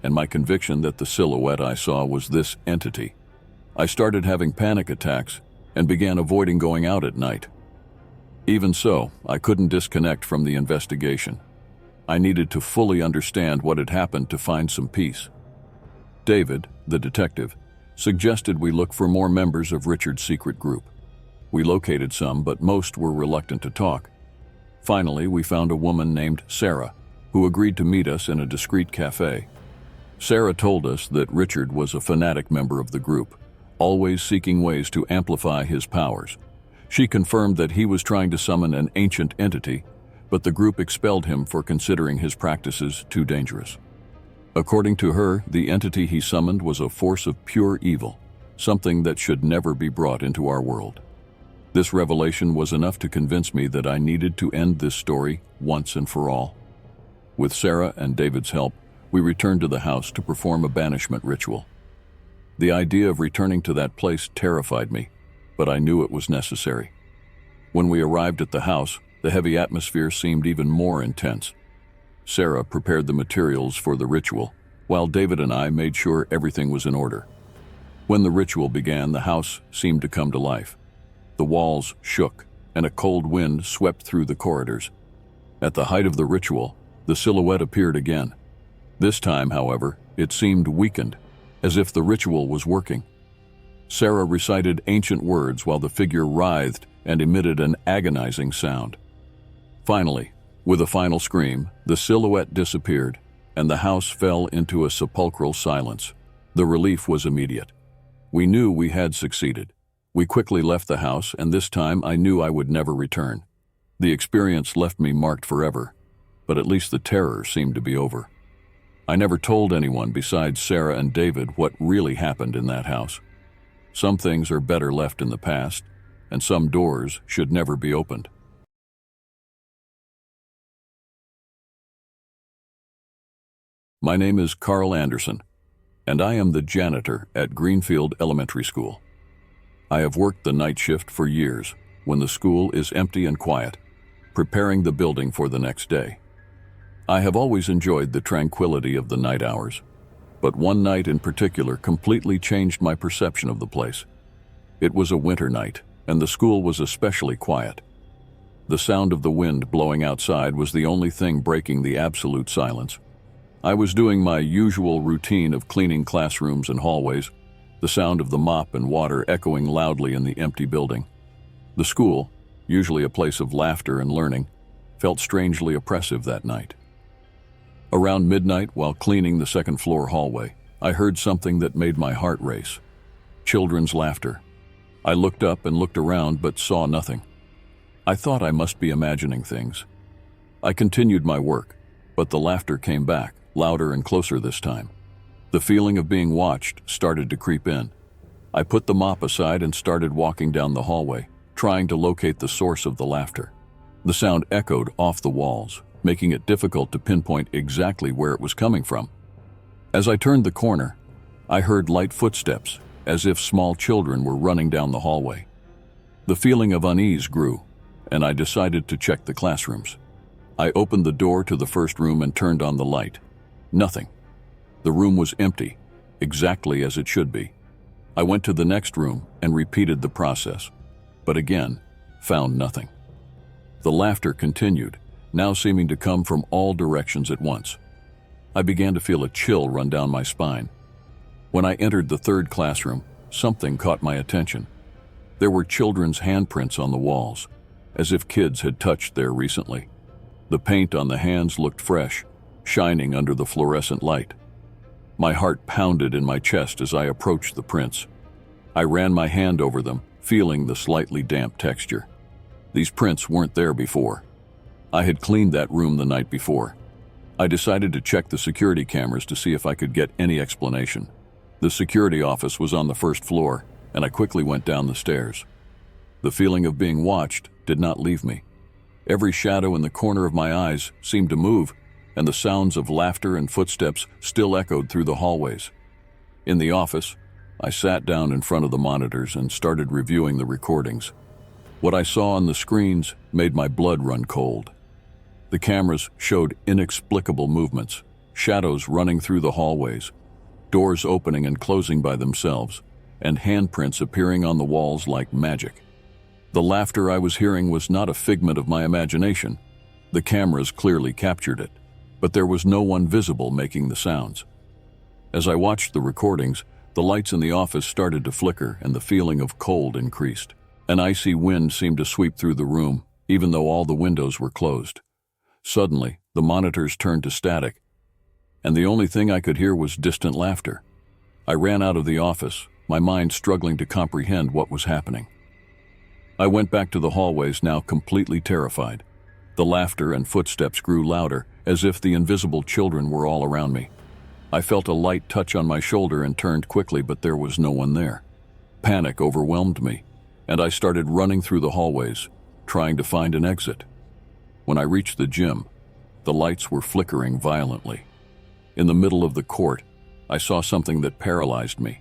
and my conviction that the silhouette I saw was this entity. I started having panic attacks and began avoiding going out at night. Even so, I couldn't disconnect from the investigation. I needed to fully understand what had happened to find some peace. David, the detective, suggested we look for more members of Richard's secret group. We located some, but most were reluctant to talk. Finally, we found a woman named Sarah, who agreed to meet us in a discreet cafe. Sarah told us that Richard was a fanatic member of the group, always seeking ways to amplify his powers. She confirmed that he was trying to summon an ancient entity, but the group expelled him for considering his practices too dangerous. According to her, the entity he summoned was a force of pure evil, something that should never be brought into our world. This revelation was enough to convince me that I needed to end this story once and for all. With Sarah and David's help, we returned to the house to perform a banishment ritual. The idea of returning to that place terrified me, but I knew it was necessary. When we arrived at the house, the heavy atmosphere seemed even more intense. Sarah prepared the materials for the ritual, while David and I made sure everything was in order. When the ritual began, the house seemed to come to life. The walls shook, and a cold wind swept through the corridors. At the height of the ritual, the silhouette appeared again. This time, however, it seemed weakened, as if the ritual was working. Sarah recited ancient words while the figure writhed and emitted an agonizing sound. Finally, With a final scream, the silhouette disappeared, and the house fell into a sepulchral silence. The relief was immediate. We knew we had succeeded. We quickly left the house, and this time I knew I would never return. The experience left me marked forever, but at least the terror seemed to be over. I never told anyone besides Sarah and David what really happened in that house. Some things are better left in the past, and some doors should never be opened. My name is Carl Anderson, and I am the janitor at Greenfield Elementary School. I have worked the night shift for years when the school is empty and quiet, preparing the building for the next day. I have always enjoyed the tranquility of the night hours, but one night in particular completely changed my perception of the place. It was a winter night, and the school was especially quiet. The sound of the wind blowing outside was the only thing breaking the absolute silence. I was doing my usual routine of cleaning classrooms and hallways, the sound of the mop and water echoing loudly in the empty building. The school, usually a place of laughter and learning, felt strangely oppressive that night. Around midnight, while cleaning the second-floor hallway, I heard something that made my heart race. Children's laughter. I looked up and looked around but saw nothing. I thought I must be imagining things. I continued my work, but the laughter came back, louder and closer this time. The feeling of being watched started to creep in. I put the mop aside and started walking down the hallway, trying to locate the source of the laughter. The sound echoed off the walls, making it difficult to pinpoint exactly where it was coming from. As I turned the corner, I heard light footsteps, as if small children were running down the hallway. The feeling of unease grew, and I decided to check the classrooms. I opened the door to the first room and turned on the light. Nothing. The room was empty, exactly as it should be. I went to the next room and repeated the process, but again, found nothing. The laughter continued, now seeming to come from all directions at once. I began to feel a chill run down my spine. When I entered the third classroom, something caught my attention. There were children's handprints on the walls, as if kids had touched there recently. The paint on the hands looked fresh, shining under the fluorescent light. My heart pounded in my chest as I approached the prints. I ran my hand over them, feeling the slightly damp texture. These prints weren't there before. I had cleaned that room the night before. I decided to check the security cameras to see if I could get any explanation. The security office was on the first floor, and I quickly went down the stairs. The feeling of being watched did not leave me. Every shadow in the corner of my eyes seemed to move, and the sounds of laughter and footsteps still echoed through the hallways. In the office, I sat down in front of the monitors and started reviewing the recordings. What I saw on the screens made my blood run cold. The cameras showed inexplicable movements, shadows running through the hallways, doors opening and closing by themselves, and handprints appearing on the walls like magic. The laughter I was hearing was not a figment of my imagination. The cameras clearly captured it, but there was no one visible making the sounds. As I watched the recordings, the lights in the office started to flicker and the feeling of cold increased. An icy wind seemed to sweep through the room, even though all the windows were closed. Suddenly, the monitors turned to static, and the only thing I could hear was distant laughter. I ran out of the office, my mind struggling to comprehend what was happening. I went back to the hallways, now completely terrified. The laughter and footsteps grew louder, as if the invisible children were all around me. I felt a light touch on my shoulder and turned quickly, but there was no one there. Panic overwhelmed me, and I started running through the hallways, trying to find an exit. When I reached the gym, the lights were flickering violently. In the middle of the court, I saw something that paralyzed me.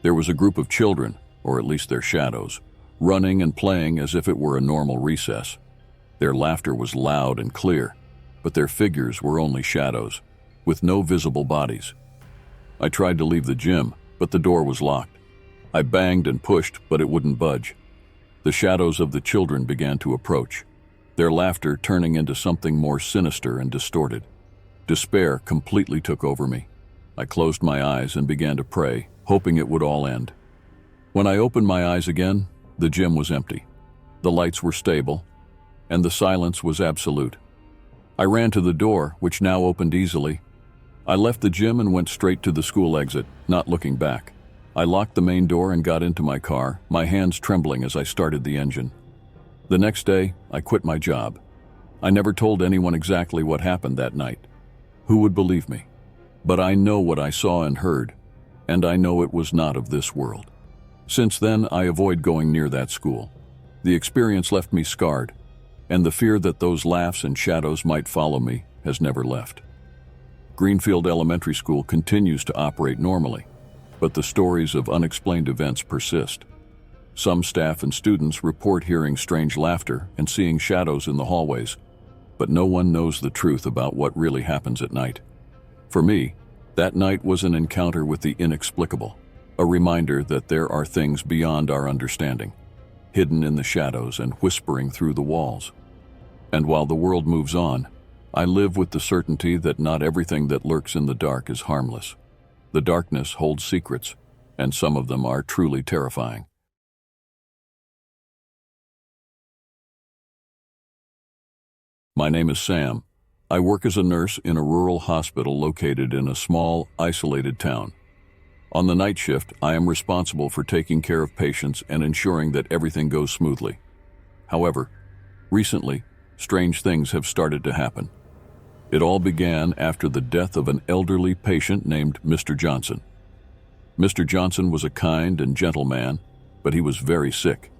There was a group of children, or at least their shadows, running and playing as if it were a normal recess. Their laughter was loud and clear, but their figures were only shadows, with no visible bodies. I tried to leave the gym, but the door was locked. I banged and pushed, but it wouldn't budge. The shadows of the children began to approach, their laughter turning into something more sinister and distorted. Despair completely took over me. I closed my eyes and began to pray, hoping it would all end. When I opened my eyes again, the gym was empty. The lights were stable, and the silence was absolute. I ran to the door, which now opened easily. I left the gym and went straight to the school exit, not looking back. I locked the main door and got into my car, my hands trembling as I started the engine. The next day, I quit my job. I never told anyone exactly what happened that night. Who would believe me? But I know what I saw and heard, and I know it was not of this world. Since then, I avoid going near that school. The experience left me scarred, and the fear that those laughs and shadows might follow me has never left. Greenfield Elementary School continues to operate normally, but the stories of unexplained events persist. Some staff and students report hearing strange laughter and seeing shadows in the hallways, but no one knows the truth about what really happens at night. For me, that night was an encounter with the inexplicable, a reminder that there are things beyond our understanding, hidden in the shadows and whispering through the walls. And while the world moves on, I live with the certainty that not everything that lurks in the dark is harmless. The darkness holds secrets, and some of them are truly terrifying. My name is Sam. I work as a nurse in a rural hospital located in a small, isolated town. On the night shift, I am responsible for taking care of patients and ensuring that everything goes smoothly. However, recently, strange things have started to happen. It all began after the death of an elderly patient named Mr. Johnson. Mr. Johnson was a kind and gentle man, but he was very sick.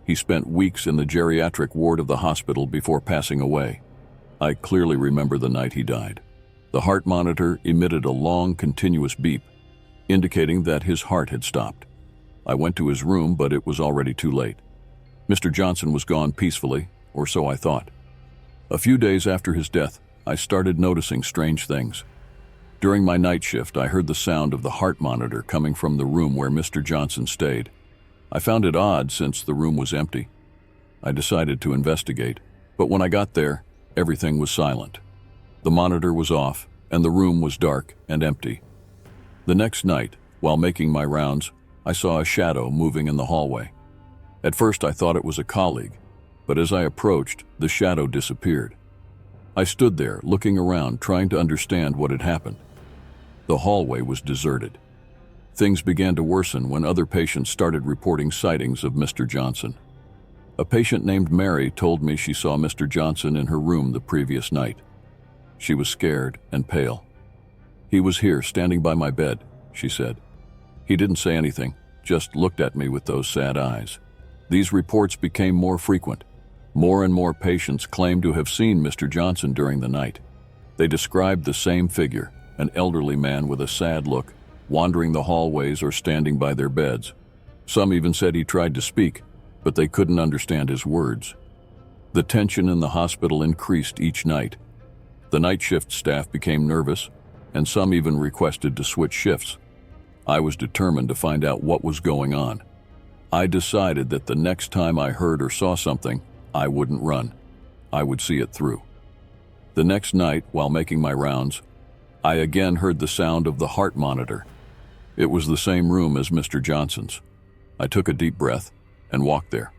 He spent weeks in the geriatric ward of the hospital before passing away. I clearly remember the night he died. The heart monitor emitted a long, continuous beep, indicating that his heart had stopped. I went to his room, but it was already too late. Mr. Johnson was gone peacefully, or so I thought. A few days after his death, I started noticing strange things. During my night shift, I heard the sound of the heart monitor coming from the room where Mr. Johnson stayed. I found it odd since the room was empty. I decided to investigate, but when I got there, everything was silent. The monitor was off, and the room was dark and empty. The next night, while making my rounds, I saw a shadow moving in the hallway. At first, I thought it was a colleague, but as I approached, the shadow disappeared. I stood there, looking around, trying to understand what had happened. The hallway was deserted. Things began to worsen when other patients started reporting sightings of Mr. Johnson. A patient named Mary told me she saw Mr. Johnson in her room the previous night. She was scared and pale. "He was here, standing by my bed," she said. "He didn't say anything, just looked at me with those sad eyes." These reports became more frequent. More and more patients claimed to have seen Mr. Johnson during the night. They described the same figure, an elderly man with a sad look, wandering the hallways or standing by their beds. Some even said he tried to speak, but they couldn't understand his words. The tension in the hospital increased each night. The night shift staff became nervous, and some even requested to switch shifts. I was determined to find out what was going on. I decided that the next time I heard or saw something, I wouldn't run. I would see it through. The next night, while making my rounds, I again heard the sound of the heart monitor. It was the same room as Mr. Johnson's. I took a deep breath and walked there.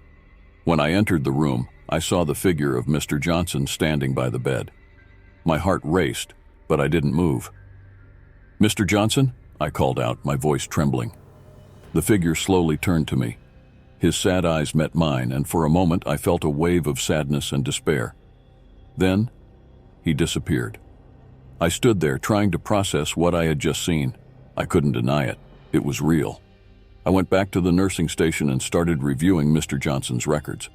When I entered the room, I saw the figure of Mr. Johnson standing by the bed. My heart raced, but I didn't move. "Mr. Johnson?" I called out, my voice trembling. The figure slowly turned to me. His sad eyes met mine, and for a moment I felt a wave of sadness and despair. Then, he disappeared. I stood there trying to process what I had just seen. I couldn't deny it. It was real. I went back to the nursing station and started reviewing Mr. Johnson's records.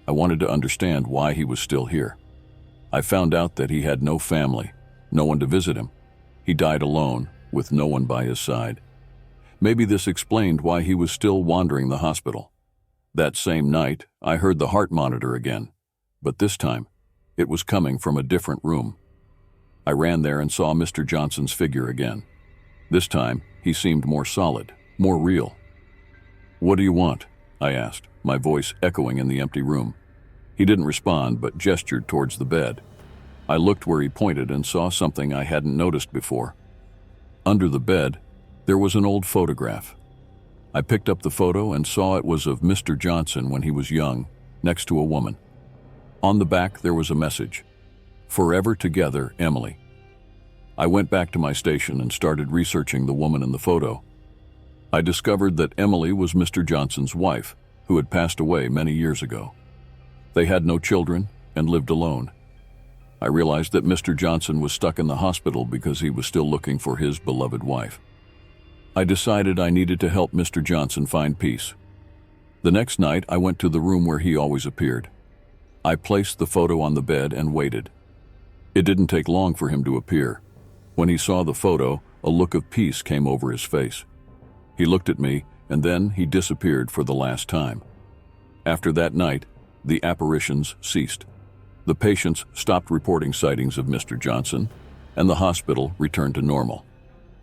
I wanted to understand why he was still here. I found out that he had no family, no one to visit him. He died alone, with no one by his side. Maybe this explained why he was still wandering the hospital. That same night, I heard the heart monitor again, but this time, it was coming from a different room. I ran there and saw Mr. Johnson's figure again. This time, he seemed more solid, more real. "What do you want?" I asked, my voice echoing in the empty room. He didn't respond, but gestured towards the bed. I looked where he pointed and saw something I hadn't noticed before. Under the bed, there was an old photograph. I picked up the photo and saw it was of Mr. Johnson when he was young, next to a woman. On the back, there was a message: Forever together, Emily. I went back to my station and started researching the woman in the photo. I discovered that Emily was Mr. Johnson's wife, who had passed away many years ago. They had no children and lived alone. I realized that Mr. Johnson was stuck in the hospital because he was still looking for his beloved wife. I decided I needed to help Mr. Johnson find peace. The next night, I went to the room where he always appeared. I placed the photo on the bed and waited. It didn't take long for him to appear. When he saw the photo, a look of peace came over his face. He looked at me, and then he disappeared for the last time. After that night, the apparitions ceased. The patients stopped reporting sightings of Mr. Johnson, and the hospital returned to normal.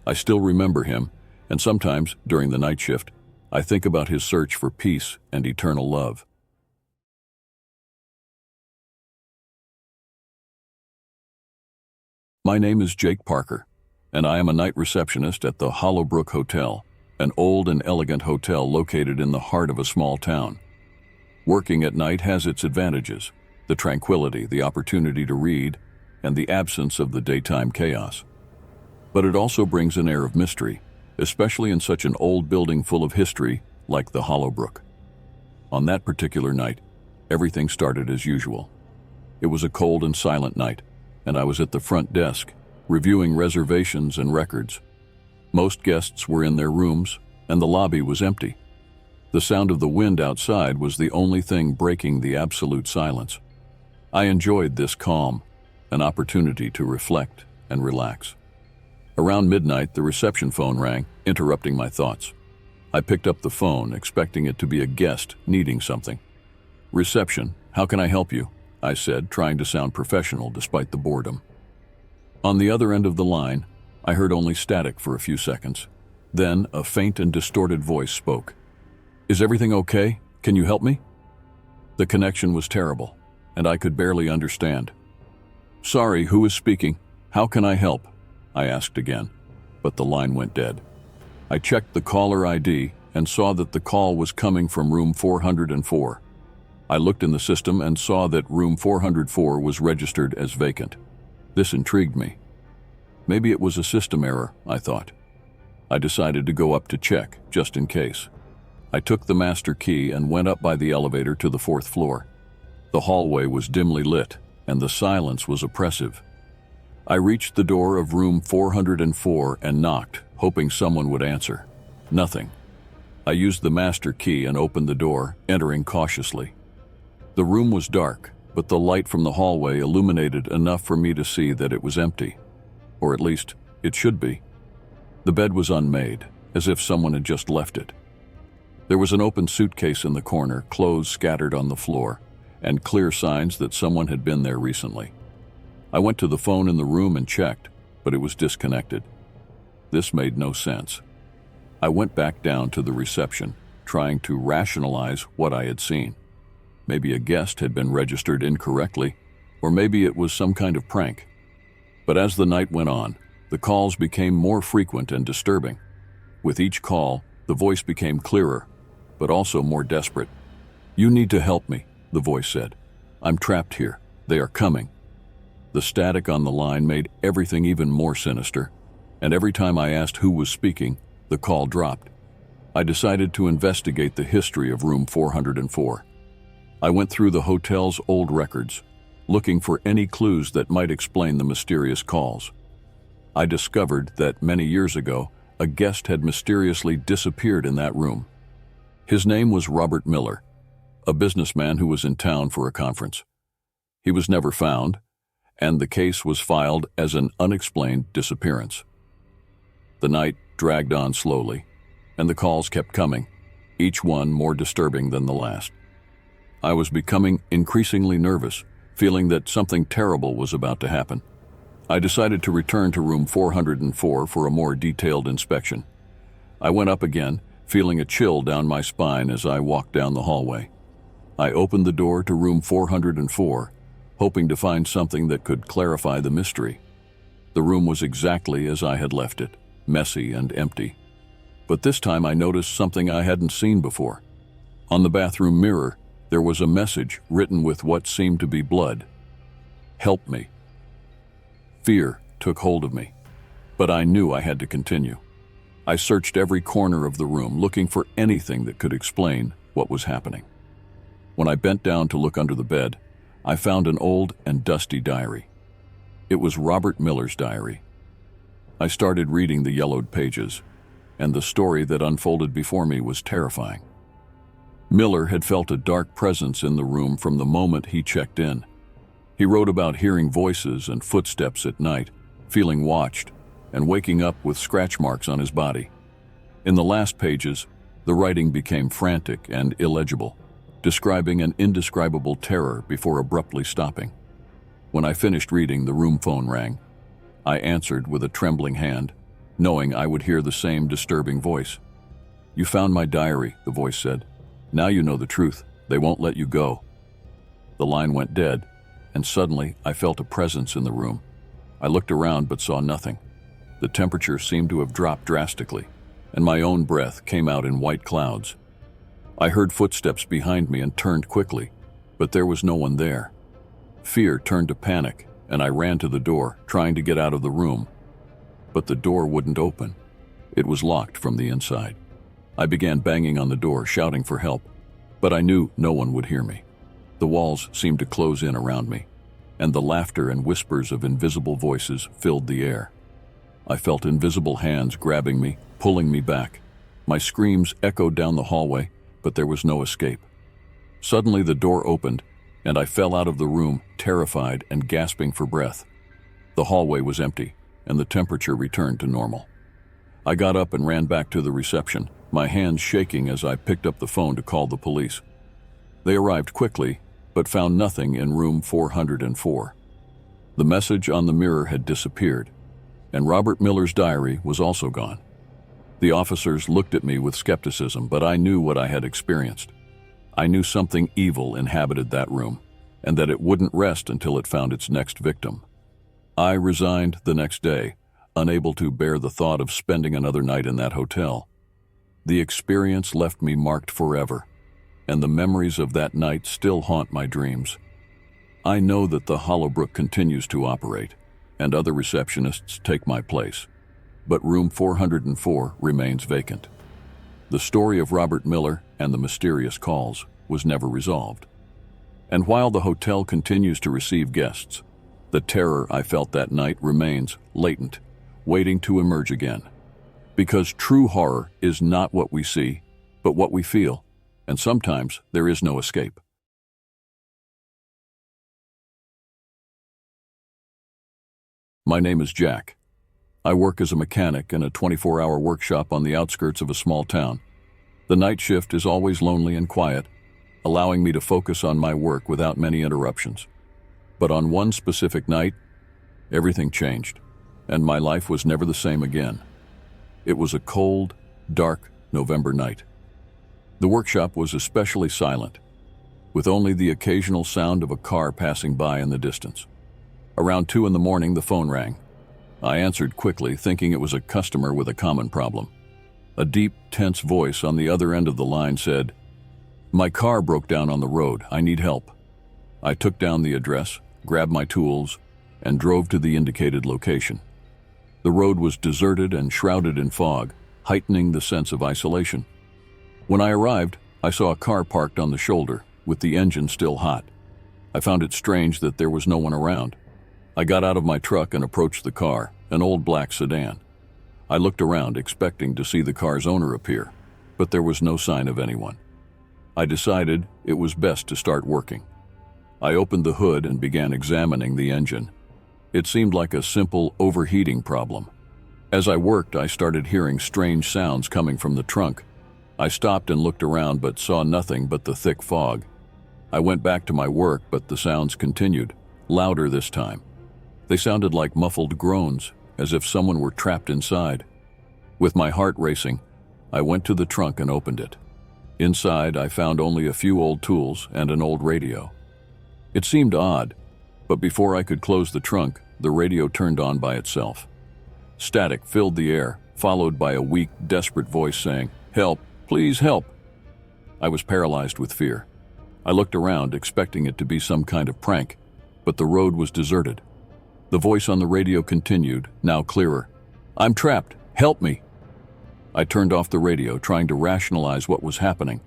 I still remember him, and sometimes, during the night shift, I think about his search for peace and eternal love. My name is Jake Parker, and I am a night receptionist at the Hollowbrook Hotel, an old and elegant hotel located in the heart of a small town. Working at night has its advantages: the tranquility, the opportunity to read, and the absence of the daytime chaos. But it also brings an air of mystery, especially in such an old building full of history like the Hollowbrook. On that particular night, everything started as usual. It was a cold and silent night, and I was at the front desk, reviewing reservations and records. Most guests were in their rooms, and the lobby was empty. The sound of the wind outside was the only thing breaking the absolute silence. I enjoyed this calm, an opportunity to reflect and relax. Around midnight, the reception phone rang, interrupting my thoughts. I picked up the phone, expecting it to be a guest needing something. "Reception, how can I help you?" I said, trying to sound professional despite the boredom. On the other end of the line, I heard only static for a few seconds. Then a faint and distorted voice spoke. "Is everything okay? Can you help me?" The connection was terrible, and I could barely understand. "Sorry, who is speaking? How can I help?" I asked again, but the line went dead. I checked the caller ID and saw that the call was coming from room 404. I looked in the system and saw that room 404 was registered as vacant. This intrigued me. Maybe it was a system error, I thought. I decided to go up to check, just in case. I took the master key and went up by the elevator to the 4th floor. The hallway was dimly lit, and the silence was oppressive. I reached the door of room 404 and knocked, hoping someone would answer. Nothing. I used the master key and opened the door, entering cautiously. The room was dark, but the light from the hallway illuminated enough for me to see that it was empty. Or at least, it should be. The bed was unmade, as if someone had just left it. There was an open suitcase in the corner, clothes scattered on the floor, and clear signs that someone had been there recently. I went to the phone in the room and checked, but it was disconnected. This made no sense. I went back down to the reception, trying to rationalize what I had seen. Maybe a guest had been registered incorrectly, or maybe it was some kind of prank. But as the night went on, the calls became more frequent and disturbing. With each call, the voice became clearer, but also more desperate. "You need to help me," the voice said. "I'm trapped here. They are coming." The static on the line made everything even more sinister, and every time I asked who was speaking, the call dropped. I decided to investigate the history of room 404. I went through the hotel's old records, looking for any clues that might explain the mysterious calls. I discovered that many years ago, a guest had mysteriously disappeared in that room. His name was Robert Miller, a businessman who was in town for a conference. He was never found, and the case was filed as an unexplained disappearance. The night dragged on slowly, and the calls kept coming, each one more disturbing than the last. I was becoming increasingly nervous, feeling that something terrible was about to happen. I decided to return to room 404 for a more detailed inspection. I went up again, feeling a chill down my spine as I walked down the hallway. I opened the door to room 404, hoping to find something that could clarify the mystery. The room was exactly as I had left it, messy and empty. But this time I noticed something I hadn't seen before. On the bathroom mirror, there was a message written with what seemed to be blood. "Help me. Fear took hold of me, but I knew I had to continue. I searched every corner of the room, looking for anything that could explain what was happening. When I bent down to look under the bed, I found an old and dusty diary. It was Robert Miller's diary. I started reading the yellowed pages, and the story that unfolded before me was terrifying. Miller had felt a dark presence in the room from the moment he checked in. He wrote about hearing voices and footsteps at night, feeling watched, and waking up with scratch marks on his body. In the last pages, the writing became frantic and illegible, describing an indescribable terror before abruptly stopping. When I finished reading, the room phone rang. I answered with a trembling hand, knowing I would hear the same disturbing voice. "You found my diary," the voice said. "Now you know the truth. They won't let you go." The line went dead, and suddenly I felt a presence in the room. I looked around but saw nothing. The temperature seemed to have dropped drastically, and my own breath came out in white clouds. I heard footsteps behind me and turned quickly, but there was no one there. Fear turned to panic, and I ran to the door, trying to get out of the room. But the door wouldn't open. It was locked from the inside. I began banging on the door, shouting for help, but I knew no one would hear me. The walls seemed to close in around me, and the laughter and whispers of invisible voices filled the air. I felt invisible hands grabbing me, pulling me back. My screams echoed down the hallway, but there was no escape. Suddenly the door opened, and I fell out of the room, terrified and gasping for breath. The hallway was empty, and the temperature returned to normal. I got up and ran back to the reception, my hands shaking as I picked up the phone to call the police. They arrived quickly, but found nothing in room 404. The message on the mirror had disappeared, and Robert Miller's diary was also gone. The officers looked at me with skepticism, but I knew what I had experienced. I knew something evil inhabited that room, and that it wouldn't rest until it found its next victim. I resigned the next day, unable to bear the thought of spending another night in that hotel. The experience left me marked forever, and the memories of that night still haunt my dreams. I know that the Hollowbrook continues to operate, and other receptionists take my place, but room 404 remains vacant. The story of Robert Miller and the mysterious calls was never resolved. And while the hotel continues to receive guests, the terror I felt that night remains latent, waiting to emerge again. Because true horror is not what we see, but what we feel, and sometimes there is no escape. My name is Jack. I work as a mechanic in a 24-hour workshop on the outskirts of a small town. The night shift is always lonely and quiet, allowing me to focus on my work without many interruptions. But on one specific night, everything changed, and my life was never the same again. It was a cold, dark November night. The workshop was especially silent, with only the occasional sound of a car passing by in the distance. Around 2 a.m, the phone rang. I answered quickly, thinking it was a customer with a common problem. A deep, tense voice on the other end of the line said, "My car broke down on the road. I need help." I took down the address, grabbed my tools, and drove to the indicated location. The road was deserted and shrouded in fog, heightening the sense of isolation. When I arrived, I saw a car parked on the shoulder, with the engine still hot. I found it strange that there was no one around. I got out of my truck and approached the car, an old black sedan. I looked around, expecting to see the car's owner appear, but there was no sign of anyone. I decided it was best to start working. I opened the hood and began examining the engine. It seemed like a simple overheating problem. As I worked, I started hearing strange sounds coming from the trunk. I stopped and looked around but saw nothing but the thick fog. I went back to my work, but the sounds continued, louder this time. They sounded like muffled groans, as if someone were trapped inside. With my heart racing, I went to the trunk and opened it. Inside, I found only a few old tools and an old radio. It seemed odd, but before I could close the trunk, the radio turned on by itself. Static filled the air, followed by a weak, desperate voice saying, "Help, please help." I was paralyzed with fear. I looked around, expecting it to be some kind of prank, but the road was deserted. The voice on the radio continued, now clearer. "I'm trapped. Help me." I turned off the radio, trying to rationalize what was happening.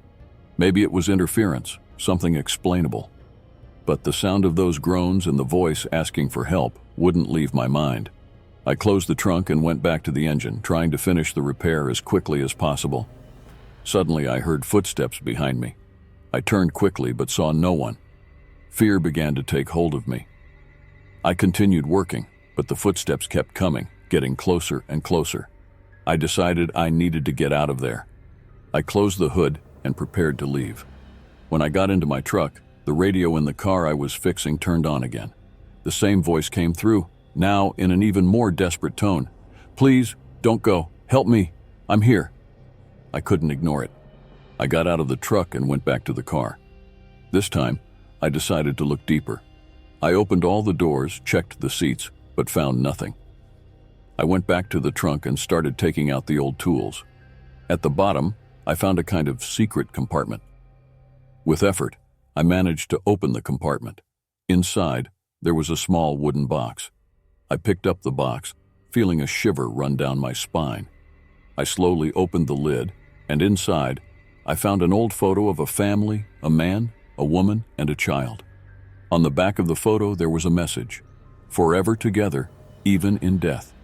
Maybe it was interference, something explainable. But the sound of those groans and the voice asking for help wouldn't leave my mind. I closed the trunk and went back to the engine, trying to finish the repair as quickly as possible. Suddenly, I heard footsteps behind me. I turned quickly but saw no one. Fear began to take hold of me. I continued working, but the footsteps kept coming, getting closer and closer. I decided I needed to get out of there. I closed the hood and prepared to leave. When I got into my truck, the radio in the car I was fixing turned on again. The same voice came through, now in an even more desperate tone. "Please, don't go. Help me. I'm here." I couldn't ignore it. I got out of the truck and went back to the car. This time, I decided to look deeper. I opened all the doors, checked the seats, but found nothing. I went back to the trunk and started taking out the old tools. At the bottom, I found a kind of secret compartment. With effort, I managed to open the compartment. Inside, there was a small wooden box. I picked up the box, feeling a shiver run down my spine. I slowly opened the lid, and inside, I found an old photo of a family, a man, a woman, and a child. On the back of the photo, there was a message: "Forever together, even in death."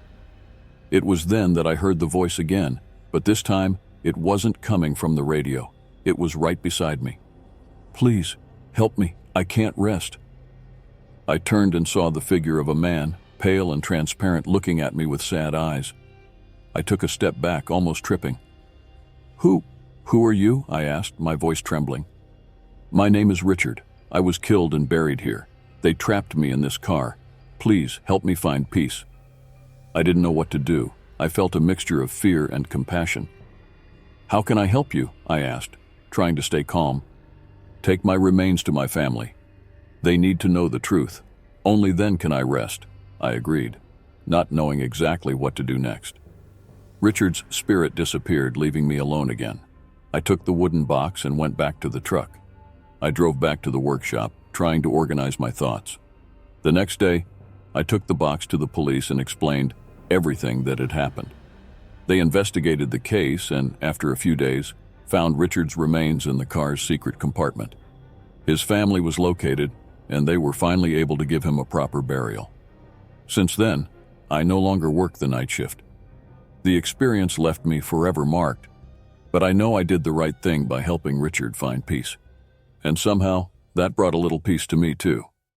It was then that I heard the voice again, but this time, it wasn't coming from the radio. It was right beside me. "Please, help me. I can't rest." I turned and saw the figure of a man, pale and transparent, looking at me with sad eyes. I took a step back, almost tripping. Who are you?" I asked, my voice trembling. "My name is Richard. I was killed and buried here. They trapped me in this car. Please help me find peace." I didn't know what to do. I felt a mixture of fear and compassion. "How can I help you?" I asked, trying to stay calm. "Take my remains to my family. They need to know the truth. Only then can I rest," I agreed, not knowing exactly what to do next. Richard's spirit disappeared, leaving me alone again. I took the wooden box and went back to the truck. I drove back to the workshop, trying to organize my thoughts. The next day, I took the box to the police and explained everything that had happened. They investigated the case and, after a few days, found Richard's remains in the car's secret compartment. His family was located, and they were finally able to give him a proper burial. Since then, I no longer work the night shift. The experience left me forever marked, but I know I did the right thing by helping Richard find peace. And somehow, that brought a little peace to me too.